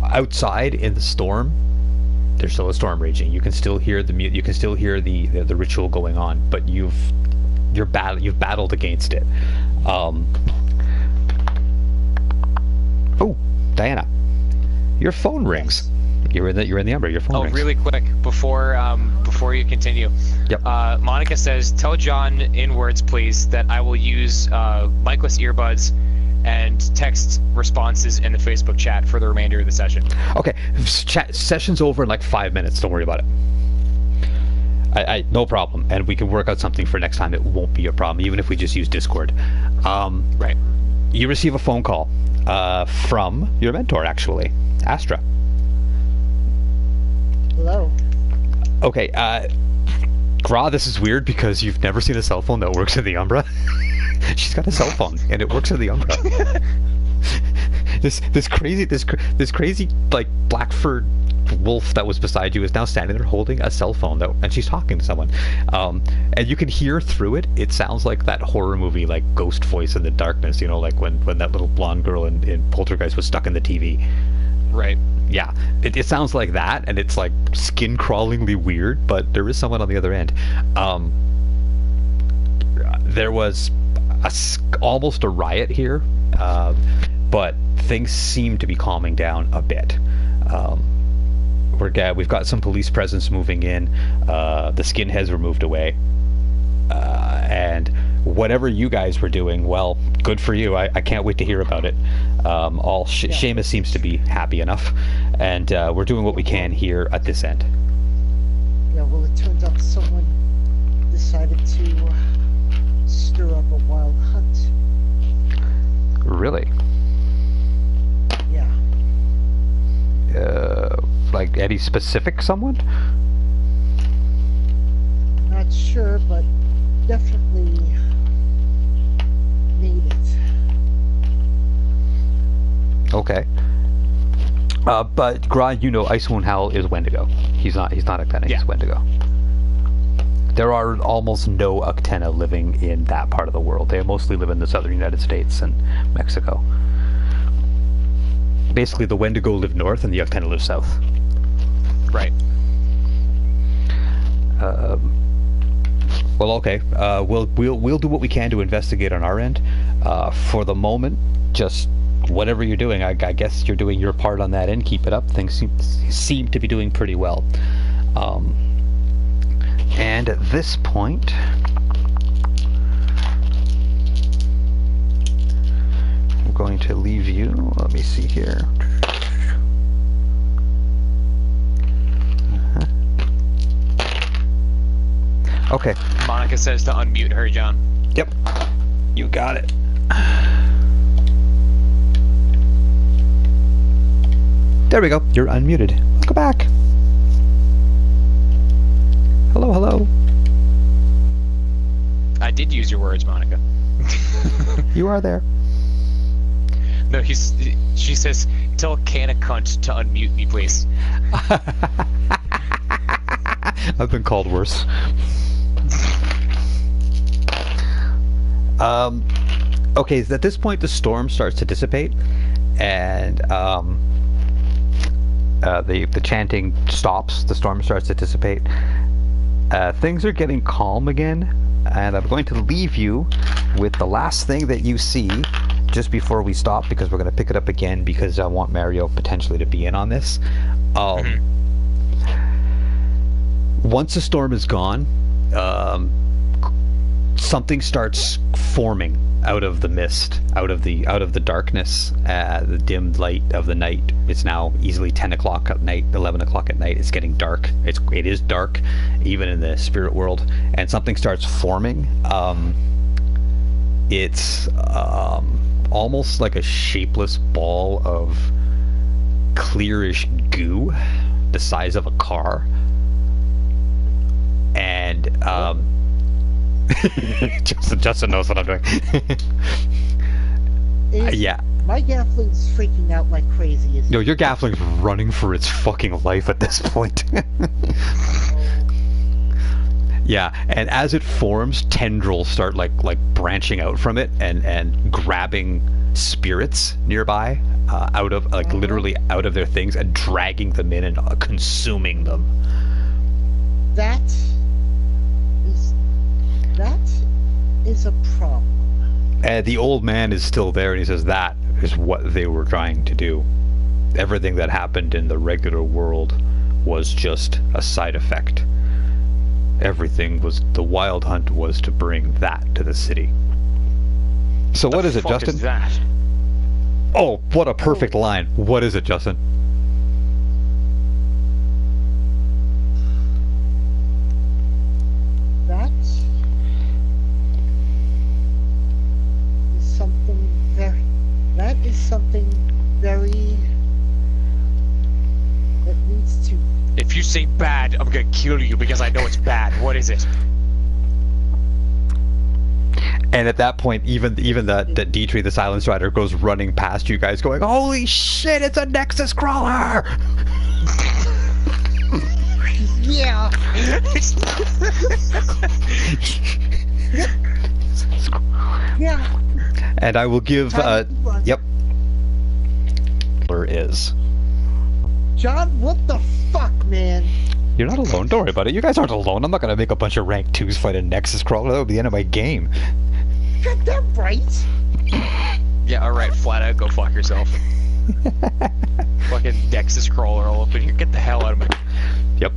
Outside in the storm, there's still a storm raging. You can still hear the ritual going on, but you've battled against it. Oh, Diana, your phone rings. You're in the Umbra. Your phone rings. Oh, really quick before you continue. Yep. Monica says, "Tell John in words, please, that I will use micless earbuds and text responses in the Facebook chat for the remainder of the session." Okay, session's over in like 5 minutes. Don't worry about it. I no problem, and we can work out something for next time. It won't be a problem, even if we just use Discord. Right. You receive a phone call from your mentor, actually, Astra. Hello. Okay, Gra, this is weird because you've never seen a cell phone that works in the Umbra. She's got a cell phone and it works in the Umbra. this crazy like black furred wolf that was beside you is now standing there holding a cell phone and she's talking to someone. And you can hear through it. It sounds like that horror movie, like Ghost Voice in the Darkness. You know, like when that little blonde girl in Poltergeist was stuck in the TV. Right. Yeah, it sounds like that, and it's like skin-crawlingly weird, but there is someone on the other end. There was almost a riot here, but things seem to be calming down a bit. We've got some police presence moving in. The skinheads were moved away, and whatever you guys were doing, well, good for you. I can't wait to hear about it. Sheamus seems to be happy enough, and we're doing what we can here at this end. Yeah, well, it turns out someone decided to stir up a wild hunt. Really? Yeah. Like any specific someone? Not sure, but definitely made it. Okay. But Gra, you know, Icewind Howl is Wendigo. He's not Uctena, he's Wendigo. There are almost no Uctena living in that part of the world. They mostly live in the southern United States and Mexico. Basically, the Wendigo live north and the Uctena live south. Right. Well, okay. We'll do what we can to investigate on our end. For the moment, just whatever you're doing, I guess you're doing your part on that end. Keep it up. Things seem to be doing pretty well. And at this point, I'm going to leave you. Let me see here. Okay. Monica says to unmute her, John. Yep. You got it. There we go. You're unmuted. Welcome back. Hello, hello. I did use your words, Monica. You are there. No, she says, tell Can a cunt to unmute me, please. I've been called worse. Okay, at this point the storm starts to dissipate, and the chanting stops. The storm starts to dissipate. Things are getting calm again, and I'm going to leave you with the last thing that you see just before we stop, because we're going to pick it up again because I want Mario potentially to be in on this. Once the storm is gone, something starts forming out of the mist, out of the darkness, the dim light of the night. It's now easily 10 o'clock at night, 11 o'clock at night. It's getting dark. It is dark, even in the spirit world, and something starts forming. It's almost like a shapeless ball of clearish goo, the size of a car, and Justin knows what I'm doing. Yeah. My Gaffling's freaking out like crazy. No, your Gaffling's running for its fucking life at this point. Yeah, and as it forms, tendrils start like branching out from it and grabbing spirits nearby, out of literally out of their things, and dragging them in and consuming them. That is a problem. And the old man is still there, and he says that is what they were trying to do. Everything that happened in the regular world was just a side effect. Everything was, the wild hunt was to bring that to the city. So what is it, Justin? Is that? Oh, what a perfect line. What is it, Justin? That is something very that needs to. If you say bad, I'm gonna kill you because I know it's bad. What is it? And at that point, even the Dietrich, the Silence Rider, goes running past you guys, going, "Holy shit! It's a Nexus crawler!" Yeah. Yeah. And I will give. Yep. Is. John, what the fuck, man? You're not alone. Don't worry about it. You guys aren't alone. I'm not gonna make a bunch of rank 2s fight a Nexus crawler. That would be the end of my game. Got that right. Yeah, alright, flat out, go fuck yourself. Fucking Nexus crawler all up in here. Get the hell out of my... Yep.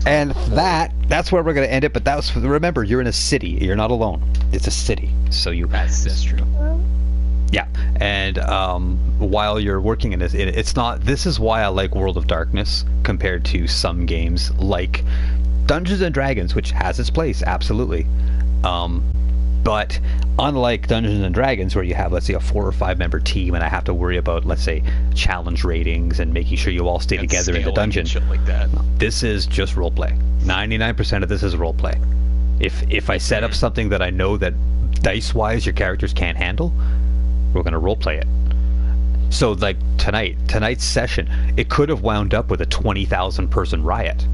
And that's where we're gonna end it, but remember, you're in a city. You're not alone. It's a city. So you... That's true. Yeah, and while you're working in this, it's not... This is why I like World of Darkness compared to some games like Dungeons & Dragons, which has its place, absolutely. But unlike Dungeons & Dragons, where you have, let's say, a 4 or 5 member team, and I have to worry about, let's say, challenge ratings and making sure you all stay together in the dungeon. Shit like that. This is just roleplay. 99% of this is roleplay. If I set up something that I know that dice-wise your characters can't handle, we're going to roleplay it. So, like, tonight's session, it could have wound up with a 20,000 person riot.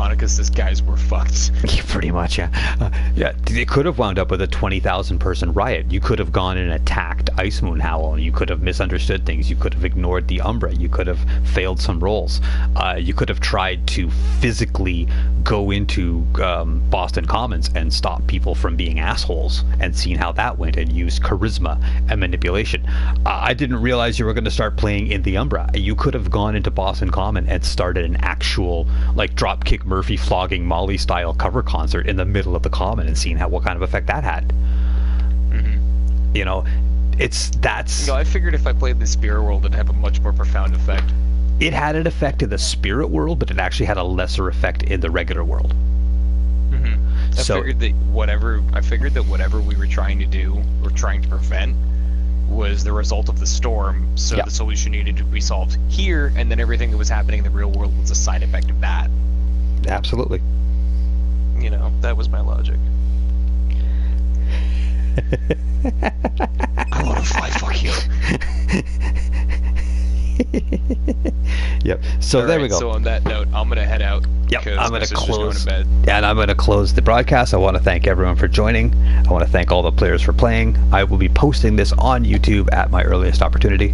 Monica says guys were fucked. Pretty much, yeah. Yeah, it could have wound up with a 20,000 person riot. You could have gone and attacked Ice Moon Howl. You could have misunderstood things. You could have ignored the Umbra. You could have failed some rolls. You could have tried to physically go into Boston Commons and stop people from being assholes and seen how that went and used charisma and manipulation. I didn't realize you were going to start playing in the Umbra. You could have gone into Boston Common and started an actual like Dropkick Murphy flogging Molly style cover concert in the middle of the Common and seen what kind of effect that had. Mm-hmm. You know, I figured if I played the Spirit World, it'd have a much more profound effect. It had an effect in the Spirit World, but it actually had a lesser effect in the regular world. Mm-hmm. I figured that whatever we were trying to do or trying to prevent was the result of the storm, so the solution needed to be solved here, and then everything that was happening in the real world was a side effect of that. Absolutely. You know, that was my logic. I want to fly, fuck you. Yep. So there we go. So on that note, I'm gonna head out. Yep. I'm gonna close. Going to bed. And I'm gonna close the broadcast. I want to thank everyone for joining. I want to thank all the players for playing. I will be posting this on YouTube at my earliest opportunity,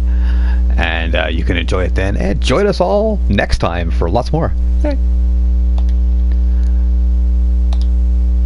and you can enjoy it then. And join us all next time for lots more. All right.